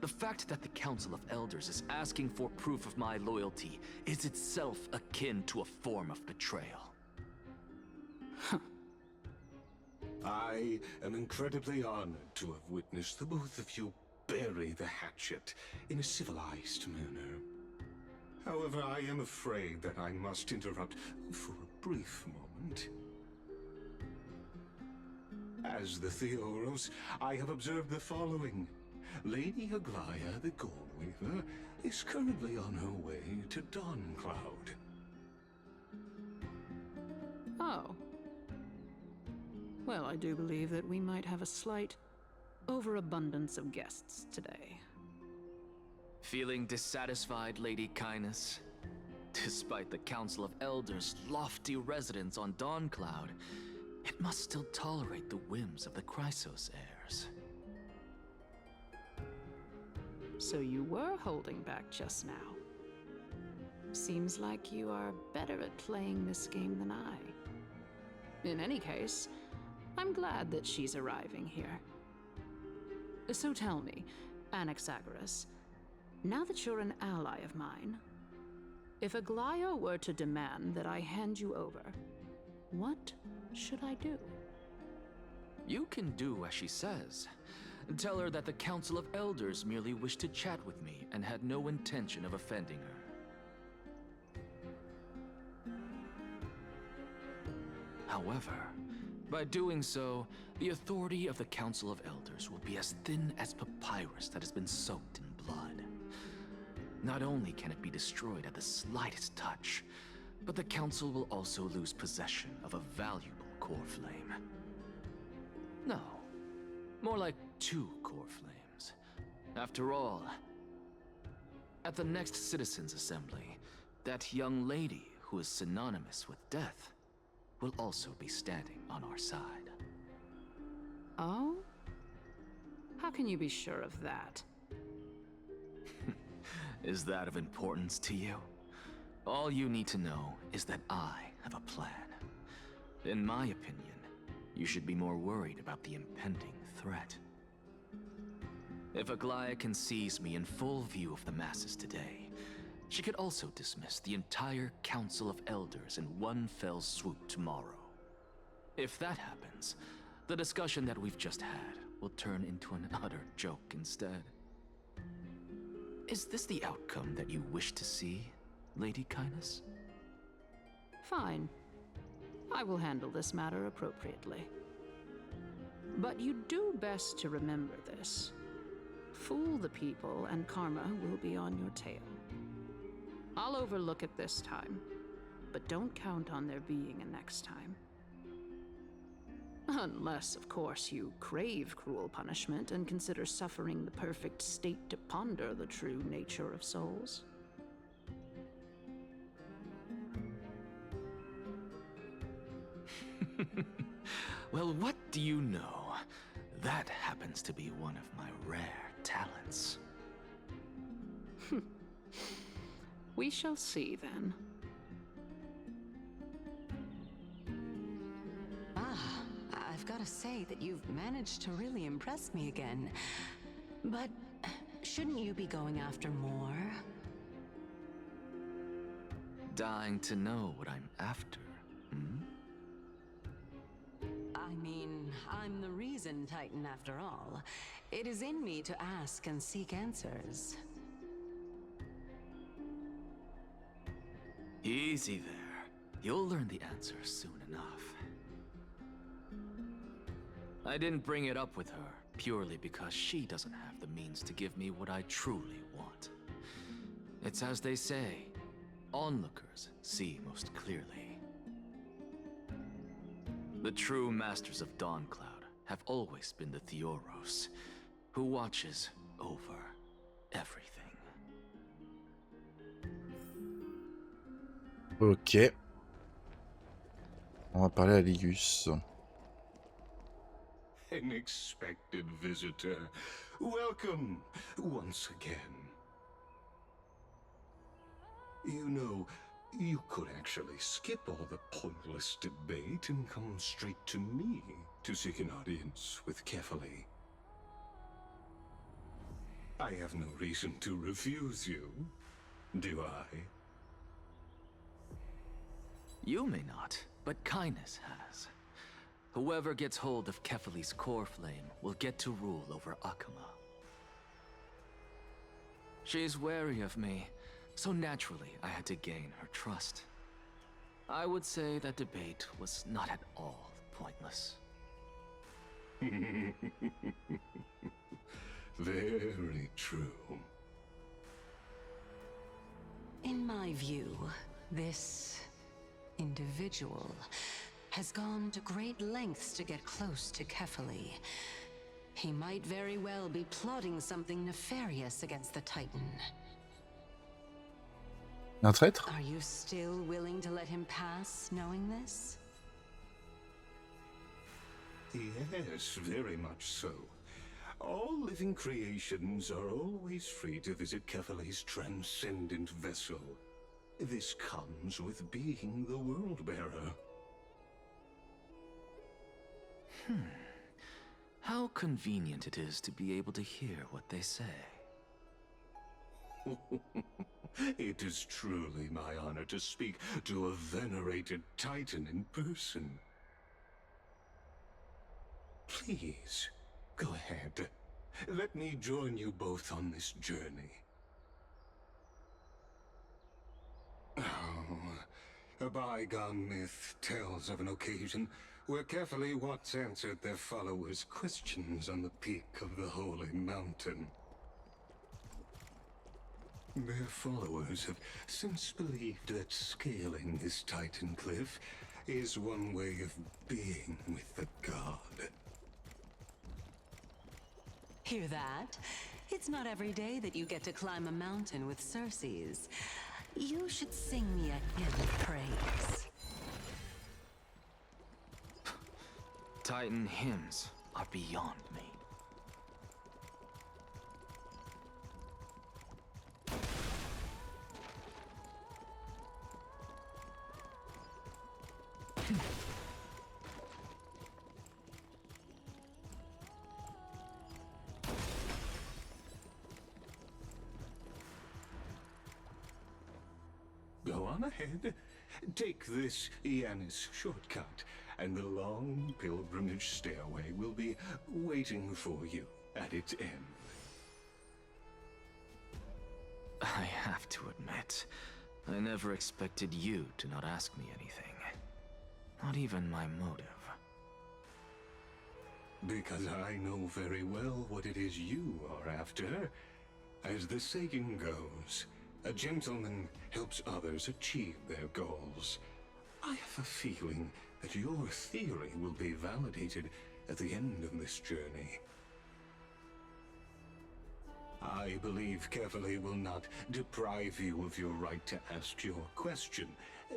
The fact that the Council of Elders is asking for proof of my loyalty is itself akin to a form of betrayal. I am incredibly honored to have witnessed the both of you bury the hatchet in a civilized manner. However, I am afraid that I must interrupt for a brief moment. As the Theoros, I have observed the following. Lady Aglaya, the Goldweaver, is currently on her way to Dawncloud. Well, I do believe that we might have a slight overabundance of guests today. Feeling dissatisfied, Lady Kindness? Despite the Council of Elders' lofty residence on Dawncloud, it must still tolerate the whims of the Chrysos heirs. So you were holding back just now. Seems like you are better at playing this game than I. In any case, I'm glad that she's arriving here. So tell me, Anaxagoras, now that you're an ally of mine, if Aglaya were to demand that I hand you over, what should I do? You can do as she says. Tell her that the Council of Elders merely wished to chat with me and had no intention of offending her. However, by doing so, the authority of the Council of Elders will be as thin as papyrus that has been soaked in blood. Not only can it be destroyed at the slightest touch, but the Council will also lose possession of a valuable core flame. No, more like 2 core flames. After all, at the next Citizens' Assembly, that young lady who is synonymous with death will also be standing on our side. Oh? How can you be sure of that? Is that of importance to you? All you need to know is that I have a plan. In my opinion, you should be more worried about the impending threat. If Aglaya can seize me in full view of the masses today, she could also dismiss the entire Council of Elders in one fell swoop tomorrow. If that happens, the discussion that we've just had will turn into an utter joke instead. Is this the outcome that you wish to see, Lady Kindness? Fine. I will handle this matter appropriately. But you do best to remember this. Fool the people and karma will be on your tail. I'll overlook it this time, but don't count on there being a next time. Unless, of course, you crave cruel punishment and consider suffering the perfect state to ponder the true nature of souls. Well, what do you know? That happens to be one of my rare talents. We shall see, then. I've got to say that you've managed to really impress me again. But shouldn't you be going after more? Dying to know what I'm after, hmm? I mean, I'm the reason Titan after all. It is in me to ask and seek answers. Easy there. You'll learn the answer soon enough. I didn't bring it up with her purely because she doesn't have the means to give me what I truly want. It's as they say, onlookers see most clearly. The true masters of Dawncloud have always been the Theoros, who watches over everything. Ok. On va parler à Ligus. Unexpected visitor. Welcome once again. You know, you could actually skip all the pointless debate and come straight to me to seek an audience with Kefali. I have no reason to refuse you, do I? You may not, but Kindness has. Whoever gets hold of Kefali's core flame will get to rule over Akama. She's wary of me, so naturally I had to gain her trust. I would say that debate was not at all pointless. Very true. In my view, this individual has gone to great lengths to get close to Kefali. He might very well be plotting something nefarious against the Titan. Un traître? Are you still willing to let him pass, knowing this? Yes, very much so. All living creations are always free to visit Kefali's transcendent vessel. This comes with being the world-bearer. How convenient it is to be able to hear what they say. It is truly my honor to speak to a venerated Titan in person. Please, go ahead. Let me join you both on this journey. Oh, a bygone myth tells of an occasion where Kefali once answered their followers' questions on the peak of the holy mountain. Their followers have since believed that scaling this Titan cliff is one way of being with the god. Hear that? It's not every day that you get to climb a mountain with Circes. You should sing me a hymn of praise. Titan hymns are beyond me. Go on ahead. Take this Yanis shortcut, and the long pilgrimage stairway will be waiting for you at its end. I have to admit, I never expected you to not ask me anything. Not even my motive. Because I know very well what it is you are after. As the saying goes, a gentleman helps others achieve their goals. I have a feeling that your theory will be validated at the end of this journey. I believe Kefali will not deprive you of your right to ask your question,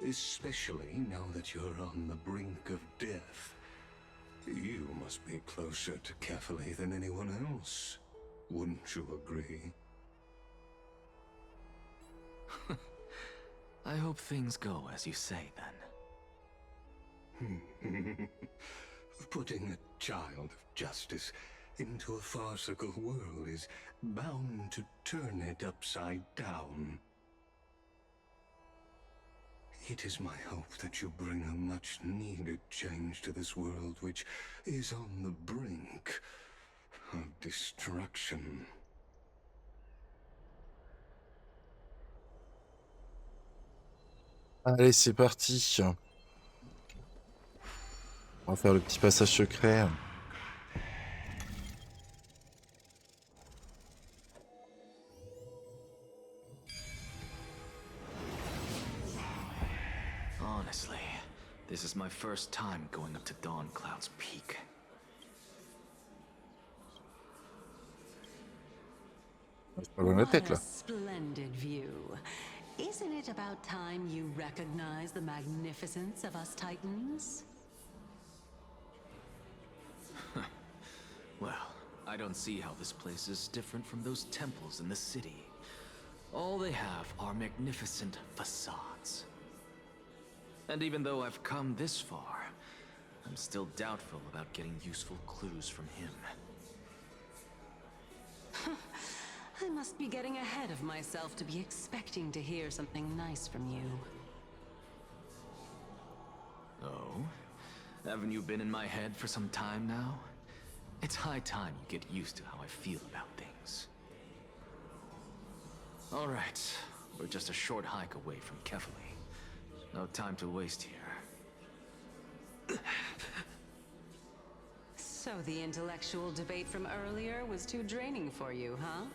especially now that you're on the brink of death. You must be closer to Kefali than anyone else. Wouldn't you agree? I hope things go as you say, then. Putting a child of justice into a farcical world is bound to turn it upside down. It is my hope that you bring a much-needed change to this world which is on the brink of destruction. Allez, c'est parti. On va faire le petit passage secret. Honestly, this is my first time going up to Dawn Cloud's peak. What a splendid view. Isn't it about time you recognize the magnificence of us Titans? Well, I don't see how this place is different from those temples in the city. All they have are magnificent facades. And even though I've come this far, I'm still doubtful about getting useful clues from him. I must be getting ahead of myself to be expecting to hear something nice from you. Oh? Haven't you been in my head for some time now? It's high time you get used to how I feel about things. Alright, we're just a short hike away from Kefali. No time to waste here. So the intellectual debate from earlier was too draining for you, huh?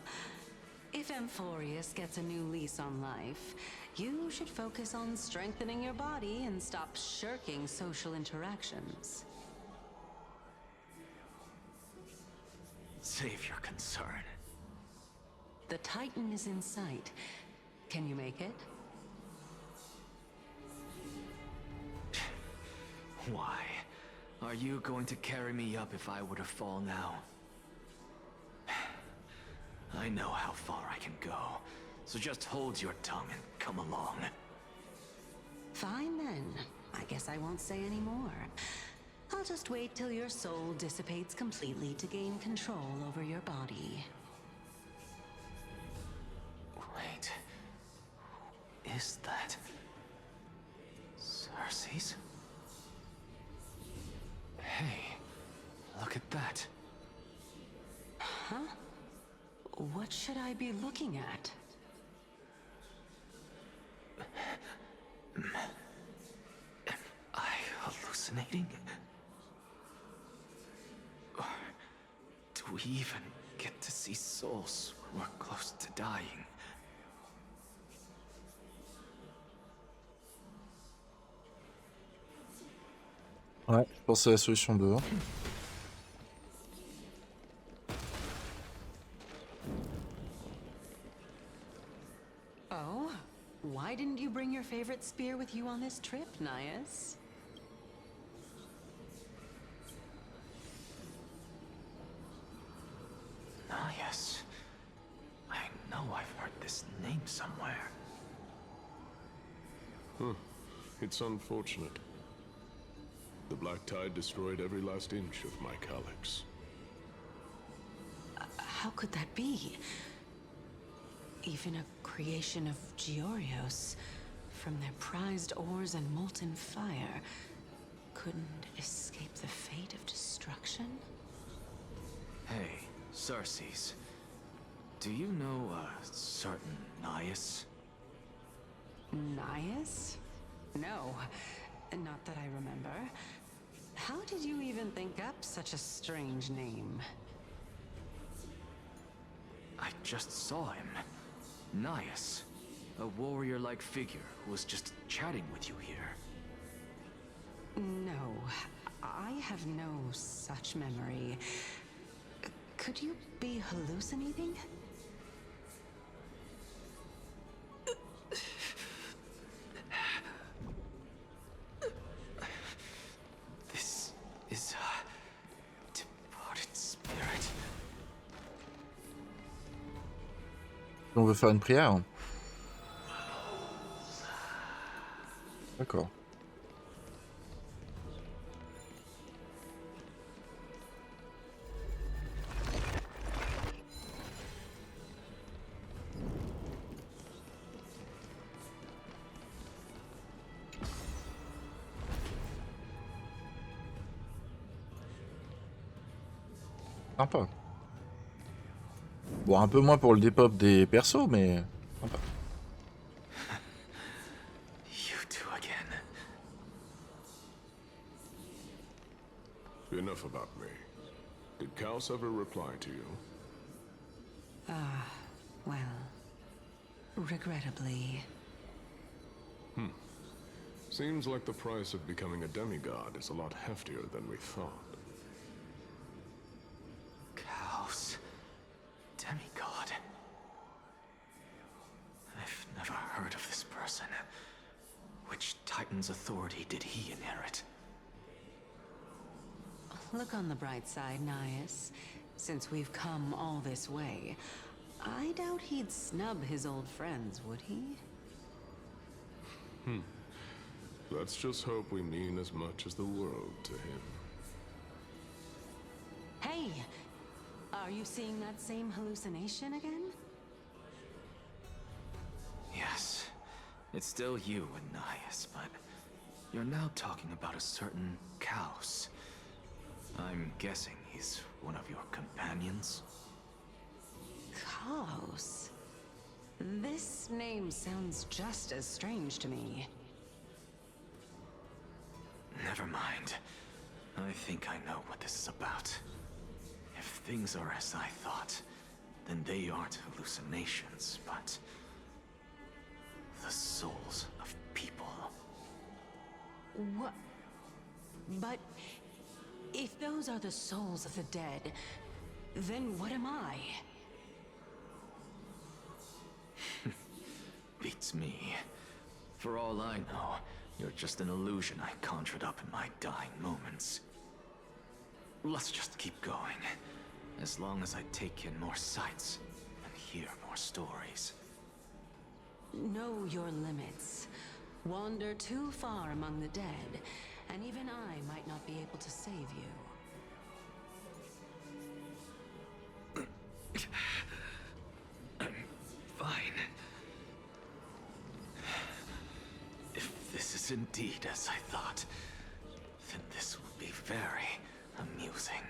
If Amphorius gets a new lease on life, You should focus on strengthening your body and stop shirking social interactions. Save your concern. The Titan is in sight. Can you make it? Why? Are you going to carry me up if I were to fall now? I know how far I can go, so just hold your tongue and come along. Fine then. I guess I won't say any more. I'll just wait till your soul dissipates completely to gain control over your body. Wait. Who is that? Cersei's? Hey, look at that. Huh? What should I be looking at? Am I hallucinating? Or do we even get to see souls when we're close to dying? Ouais, je pense à la solution 2. Oh? Why didn't you bring your favorite spear with you on this trip, Nias? Nias. I know I've heard this name somewhere. It's unfortunate. The black tide destroyed every last inch of my calyx. How could that be? Even a creation of Georios, from their prized ores and molten fire, couldn't escape the fate of destruction? Hey, Cersei's. Do you know a certain Nias? Nias? No, not that I remember. How did you even think up such a strange name? I just saw him. Nias. A warrior-like figure who was just chatting with you here. No, I have no such memory. Could you be hallucinating? This is a departed spirit. On veut faire une prière? D'accord. Sympa. Bon, un peu moins pour le dépop des persos, mais sympa. You two again. Enough about me. Did Kaos ever reply to you? Well, regrettably. Seems like the price of becoming a demigod is a lot heftier than we thought. Chaos. Demigod. I've never heard of this person. Which Titan's authority did he inherit? Look on the bright side, Nias. Since we've come all this way, I doubt he'd snub his old friends, would he? Let's just hope we mean as much as the world to him. Hey! Are you seeing that same hallucination again? Yes. It's still you and Nias, but you're now talking about a certain Chaos. I'm guessing he's one of your companions? Chaos? This name sounds just as strange to me. Never mind. I think I know what this is about. If things are as I thought, then they aren't hallucinations, but The souls of people. What? But if those are the souls of the dead, then what am I? Beats me. For all I know, you're just an illusion I conjured up in my dying moments. Let's just keep going. As long as I take in more sights and hear more stories. Know your limits. Wander too far among the dead, and even I might not be able to save you. I'm fine. If this is indeed as I thought, then this will be very amusing.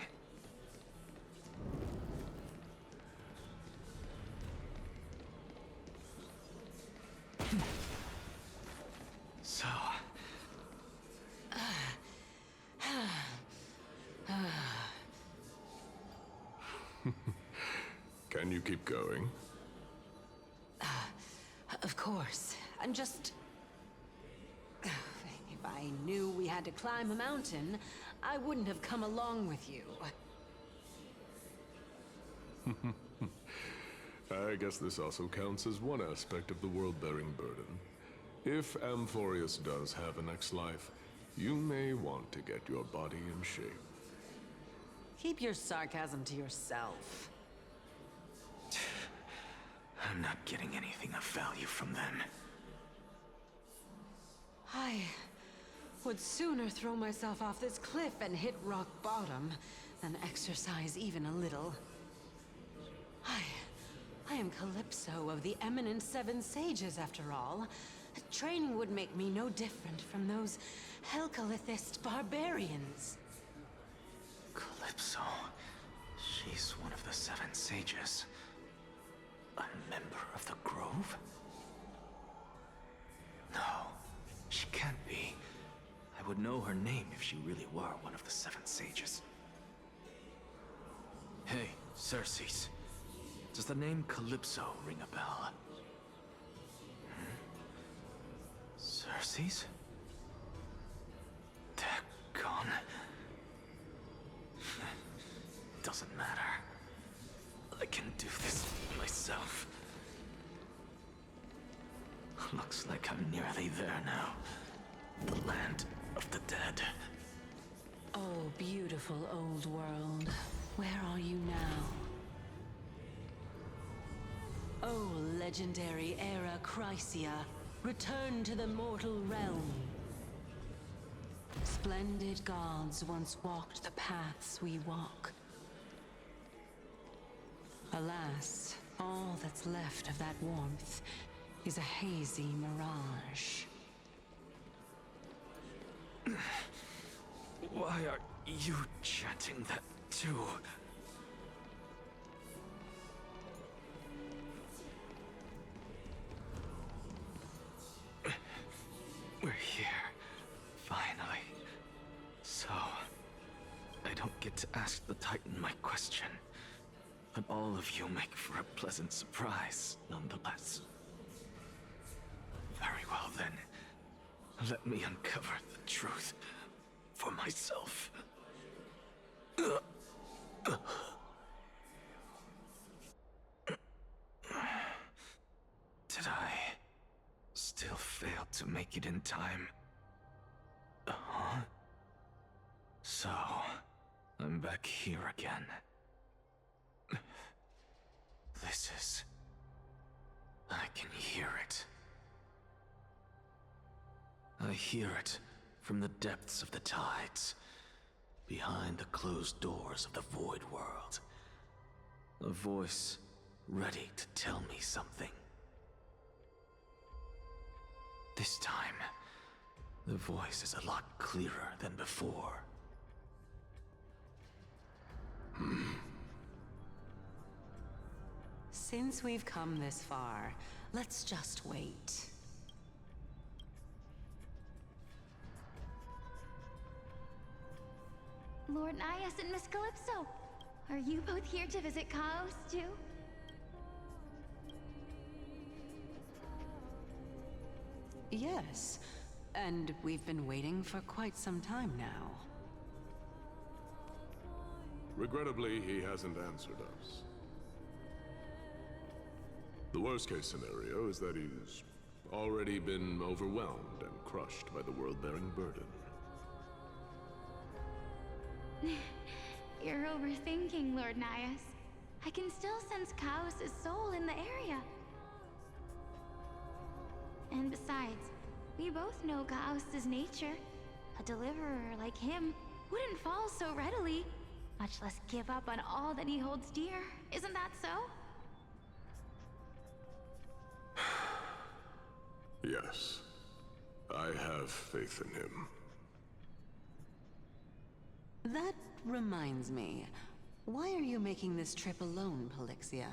So... Can you keep going? Of course. I'm just... If I knew we had to climb a mountain, I wouldn't have come along with you. I guess this also counts as one aspect of the world-bearing burden. If Amphorius does have a next life, you may want to get your body in shape. Keep your sarcasm to yourself. I'm not getting anything of value from them. I would sooner throw myself off this cliff and hit rock bottom than exercise even a little. I am Calypso of the eminent Seven Sages, after all. Training would make me no different from those Helcalithist barbarians. Calypso. She's one of the Seven Sages. A member of the Grove? No, she can't be. I would know her name if she really were one of the Seven Sages. Hey, Circes. Does the name Calypso ring a bell? Circes? Daggone. Doesn't matter. I can do this myself. Looks like I'm nearly there now. The land of the dead. Oh, beautiful old world. Where are you now? Oh, legendary era Chrysia, return to the mortal realm. Splendid gods once walked the paths we walk. Alas, all that's left of that warmth is a hazy mirage. Why are you chanting that too? We're here, finally. So, I don't get to ask the Titan my question, but all of you make for a pleasant surprise, nonetheless. Very well then, let me uncover the truth for myself. Did I still fail to make it in time? Huh? So, I'm back here again. This is... I can hear it. I hear it from the depths of the tides, behind the closed doors of the void world. A voice ready to tell me something. This time, the voice is a lot clearer than before. Since we've come this far, let's just wait. Lord Nias and Miss Calypso, are you both here to visit Chaos too? Yes, and we've been waiting for quite some time now. Regrettably, he hasn't answered us. The worst-case scenario is that he's already been overwhelmed and crushed by the world-bearing burden. You're overthinking, Lord Nias. I can still sense Chaos' soul in the area. And besides, we both know Chaos' nature. A deliverer like him wouldn't fall so readily, much less give up on all that he holds dear. Isn't that so? Yes, I have faith in him. That reminds me. Why are you making this trip alone, Polixia?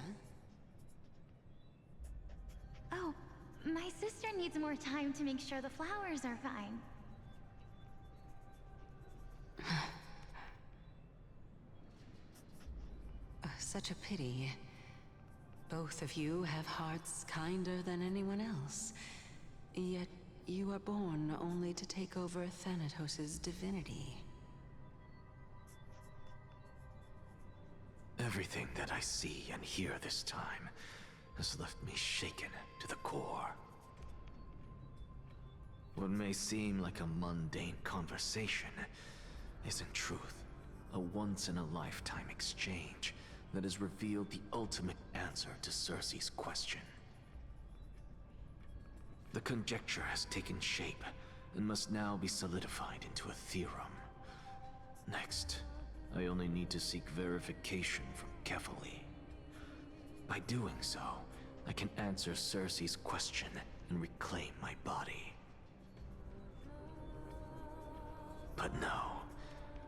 Oh, my sister needs more time to make sure the flowers are fine. Such a pity. Both of you have hearts kinder than anyone else. Yet you are born only to take over Thanatos' divinity. Everything that I see and hear this time has left me shaken to the core. What may seem like a mundane conversation is in truth a once-in-a-lifetime exchange that has revealed the ultimate answer to Circe's question. The conjecture has taken shape and must now be solidified into a theorem. Next, I only need to seek verification from Kefali. By doing so, I can answer Circe's question and reclaim my body. But no,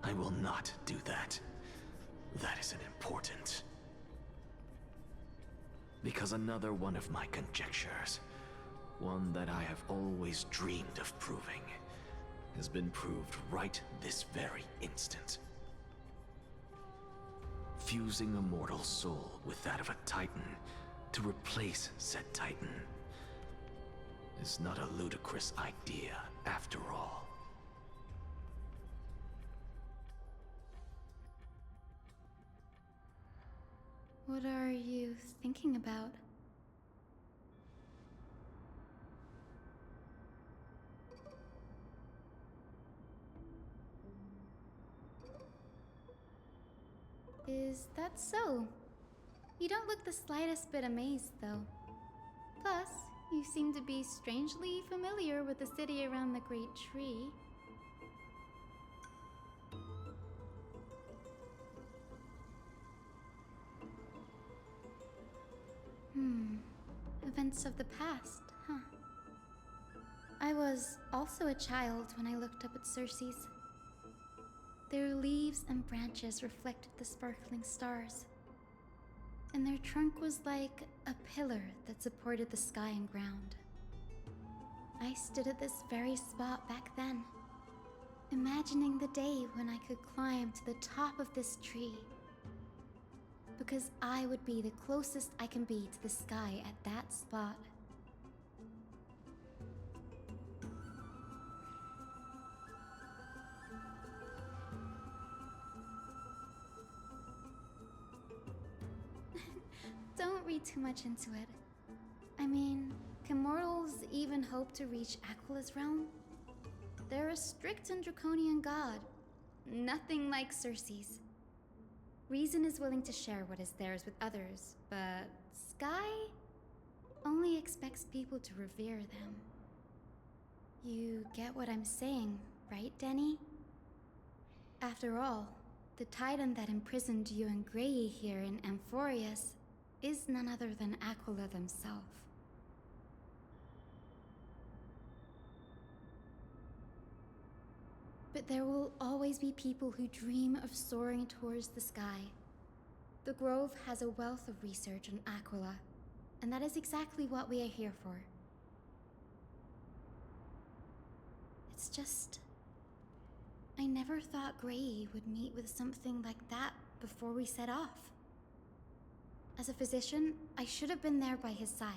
I will not do that. That isn't important. Because another one of my conjectures, one that I have always dreamed of proving, has been proved right this very instant. Fusing a mortal soul with that of a titan to replace said titan is not a ludicrous idea after all. What are you thinking about? Is that so? You don't look the slightest bit amazed, though. Plus, you seem to be strangely familiar with the city around the Great Tree. Events of the past, huh? I was also a child when I looked up at Circe's. Their leaves and branches reflected the sparkling stars, and their trunk was like a pillar that supported the sky and ground. I stood at this very spot back then, imagining the day when I could climb to the top of this tree, because I would be the closest I can be to the sky at that spot. Don't read too much into it. I mean, can mortals even hope to reach Aquila's realm? They're a strict and draconian god. Nothing like Circe's. Reason is willing to share what is theirs with others, but Sky only expects people to revere them. You get what I'm saying, right, Denny? After all, the titan that imprisoned you and Grey here in Amphorius is none other than Aquila themselves. But there will always be people who dream of soaring towards the sky. The Grove has a wealth of research on Aquila, and that is exactly what we are here for. It's just, I never thought Grey would meet with something like that before we set off. As a physician, I should have been there by his side.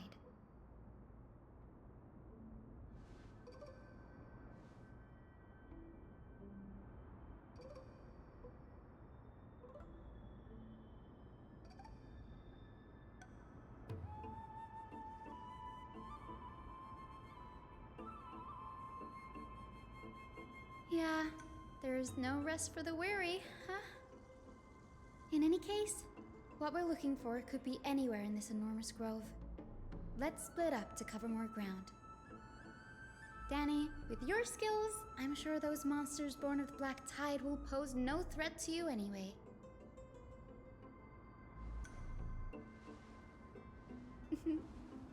Yeah, there's no rest for the weary, huh? In any case, what we're looking for could be anywhere in this enormous grove. Let's split up to cover more ground. Danny, with your skills, I'm sure those monsters born of the Black Tide will pose no threat to you anyway.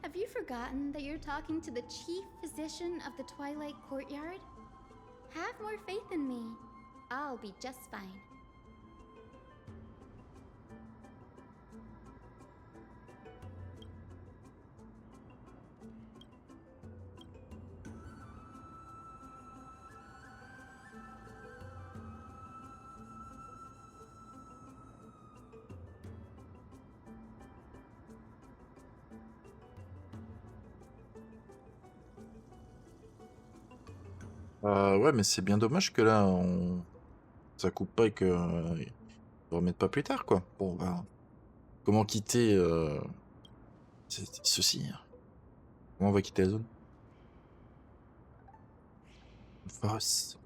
Have you forgotten that you're talking to the chief physician of the Twilight Courtyard? Have more faith in me. I'll be just fine. Ouais, mais c'est bien dommage que là, ça coupe pas et que on remette pas plus tard, quoi. Bon, bah, comment quitter ceci? Comment on va quitter la zone? Force.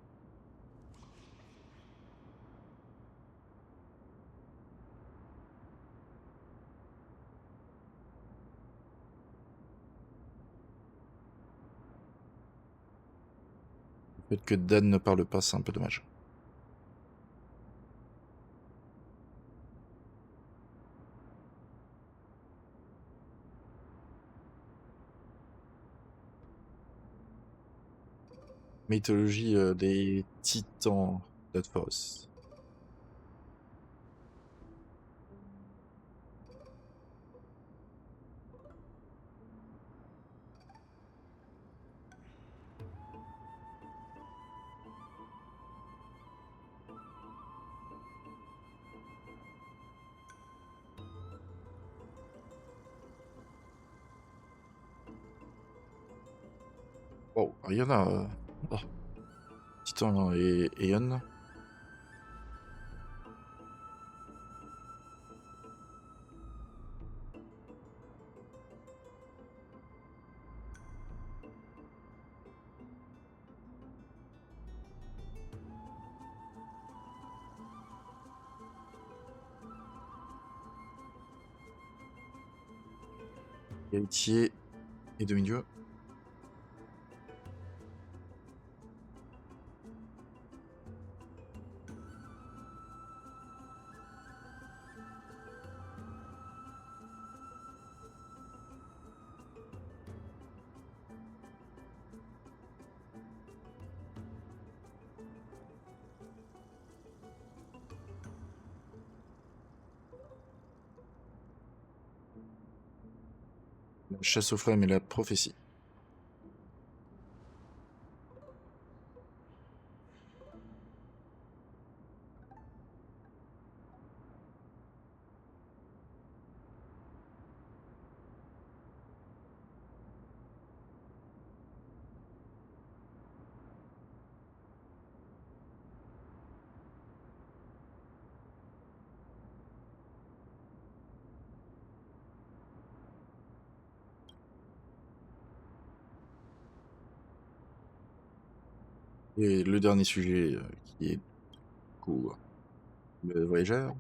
Le fait que Dan ne parle pas, c'est un peu dommage. Mythologie des titans d'Atforos. Oh, il y en a. Oh. Titan et Eon. Héritier et demi-dieu. La chasse aux flammes et la prophétie. Et le dernier sujet qui est du coup le voyageur.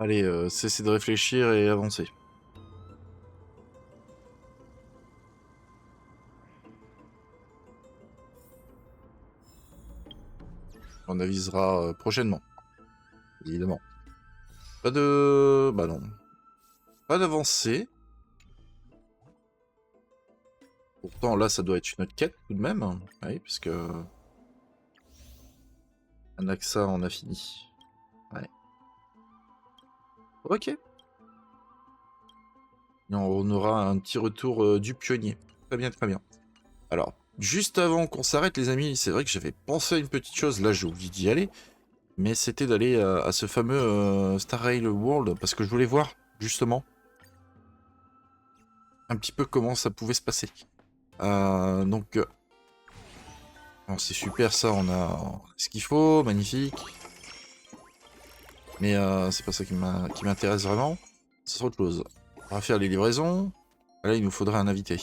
Allez, cessez de réfléchir et avancez. On avisera prochainement, évidemment. Pas de... Bah non. Pas d'avancée. Pourtant, là, ça doit être une autre quête, tout de même. Oui, puisque... Anaxa en a fini. Ouais. Ok. Et on aura un petit retour du pionnier. Très bien, très bien. Alors, juste avant qu'on s'arrête, les amis, c'est vrai que j'avais pensé à une petite chose. Là, j'ai oublié d'y aller. Mais c'était d'aller à ce fameux Star Rail World. Parce que je voulais voir, justement, un petit peu comment ça pouvait se passer. Donc, c'est super ça. On a ce qu'il faut. Magnifique. Mais c'est pas ça qui m'intéresse vraiment. C'est autre chose. On va faire les livraisons. Là, il nous faudrait un invité.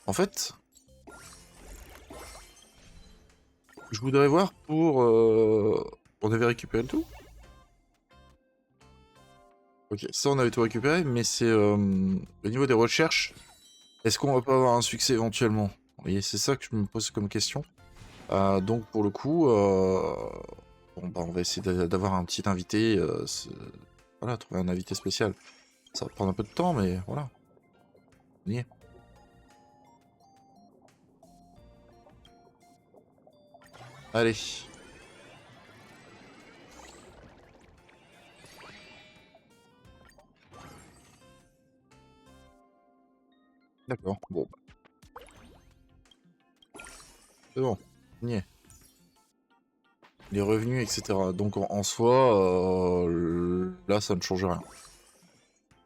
En fait, je voudrais voir pour... On avait récupéré le tout? Ok, ça on avait tout récupéré, mais c'est au niveau des recherches. Est-ce qu'on va pas avoir un succès éventuellement? Vous voyez, c'est ça que je me pose comme question. Donc pour le coup, bon, bah, on va essayer d'avoir un petit invité. Voilà, trouver un invité spécial. Ça va prendre un peu de temps, mais voilà. On y est. Allez. D'accord, bon. C'est bon, on y est. Les revenus, etc. Donc en soi, là ça ne change rien.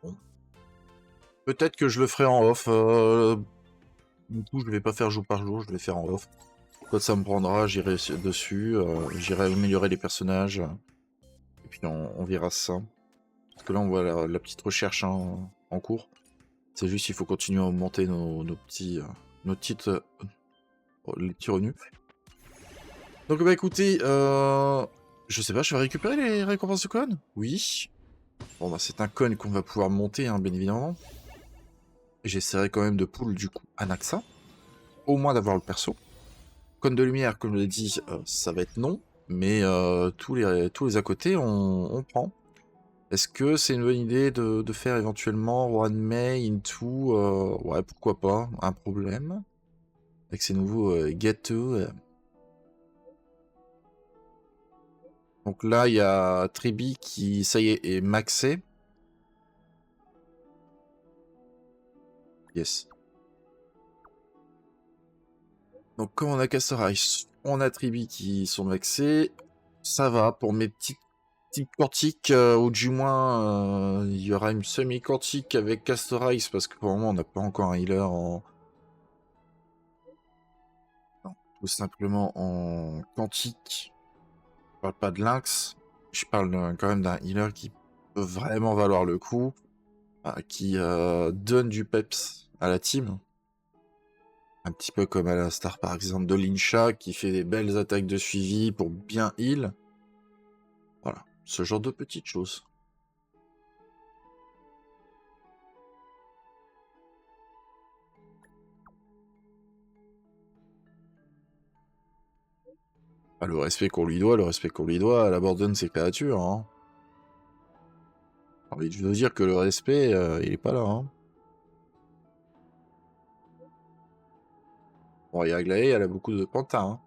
Bon. Peut-être que je le ferai en off. Du coup, je vais pas faire jour par jour, je vais faire en off. Quand ça me prendra, j'irai dessus, j'irai améliorer les personnages. Et puis on verra ça. Parce que là, on voit la petite recherche en cours. C'est juste, il faut continuer à augmenter nos petits, les petits revenus. Donc bah écoutez, je sais pas, je vais récupérer les récompenses de con? Oui. Bon bah c'est un con qu'on va pouvoir monter, hein, bien évidemment. Et j'essaierai quand même de pull du coup Anaxa. Au moins d'avoir le perso. Cône de lumière, comme je l'ai dit, ça va être non. Mais tous les à côté, on prend. Est-ce que c'est une bonne idée de faire éventuellement Roi de Mai into... ouais, pourquoi pas, un problème. Avec ces nouveaux gâteaux. Donc là, il y a Tribi qui, ça y est maxé. Yes. Donc comme on a Castor Ice, on a Tribi qui sont maxés. Ça va pour mes petites quantiques, ou du moins, il y aura une semi-quantique avec Castor Ice, parce que pour le moment, on n'a pas encore un healer en... Non, tout simplement en quantique. Je parle pas de Lynx, je parle quand même d'un healer qui peut vraiment valoir le coup, qui donne du peps à la team. Un petit peu comme à l'instar par exemple de Linsha qui fait des belles attaques de suivi pour bien heal. Voilà, ce genre de petites choses. Le respect qu'on lui doit, elle abandonne ses créatures. Hein. J'ai envie de vous dire que le respect, il est pas là. Hein. Bon, et Aglaé, elle a beaucoup de pantins. Hein.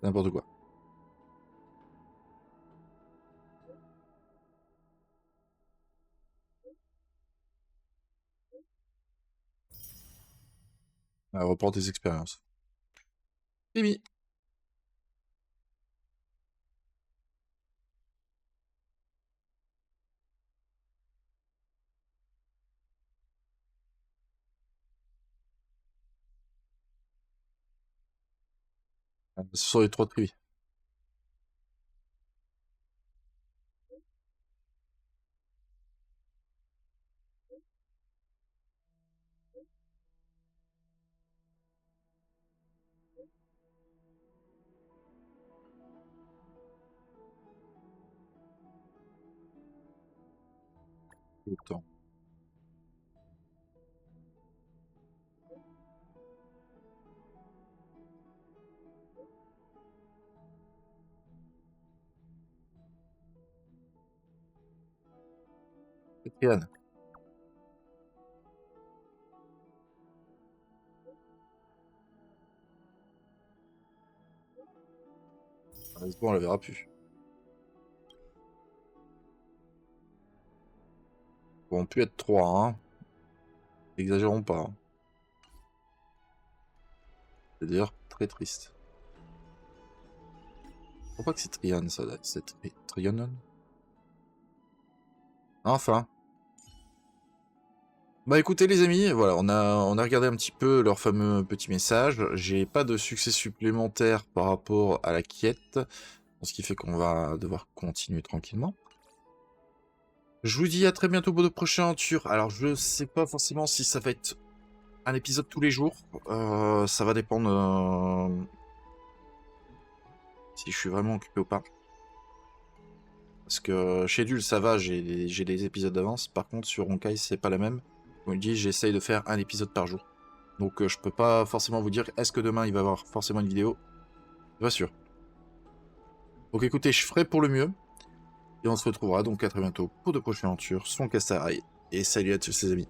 N'importe quoi. Reprends tes expériences. Mimi. Ce sont les 3 tribus. Tout le temps. Triane. C'est bon, on la verra plus. pourront plus être 3, hein. Exagérons pas. Hein. C'est d'ailleurs très triste. Je crois pas que c'est Trian, ça. C'est Trianon. Enfin. Bah écoutez les amis, voilà, on a regardé un petit peu leur fameux petit message. J'ai pas de succès supplémentaire par rapport à la quête, ce qui fait qu'on va devoir continuer tranquillement. Je vous dis à très bientôt pour de prochaines aventures. Alors je sais pas forcément si ça va être un épisode tous les jours. Ça va dépendre si je suis vraiment occupé ou pas. Parce que chez Dul ça va, j'ai des épisodes d'avance. Par contre sur Honkai c'est pas la même. Comme je dis, j'essaye de faire un épisode par jour. Donc je peux pas forcément vous dire est-ce que demain il va y avoir forcément une vidéo. Pas sûr. Donc écoutez, je ferai pour le mieux. Et on se retrouvera donc à très bientôt pour de prochaines aventures sur HONKAI STAR RAIL. Et salut à tous les amis.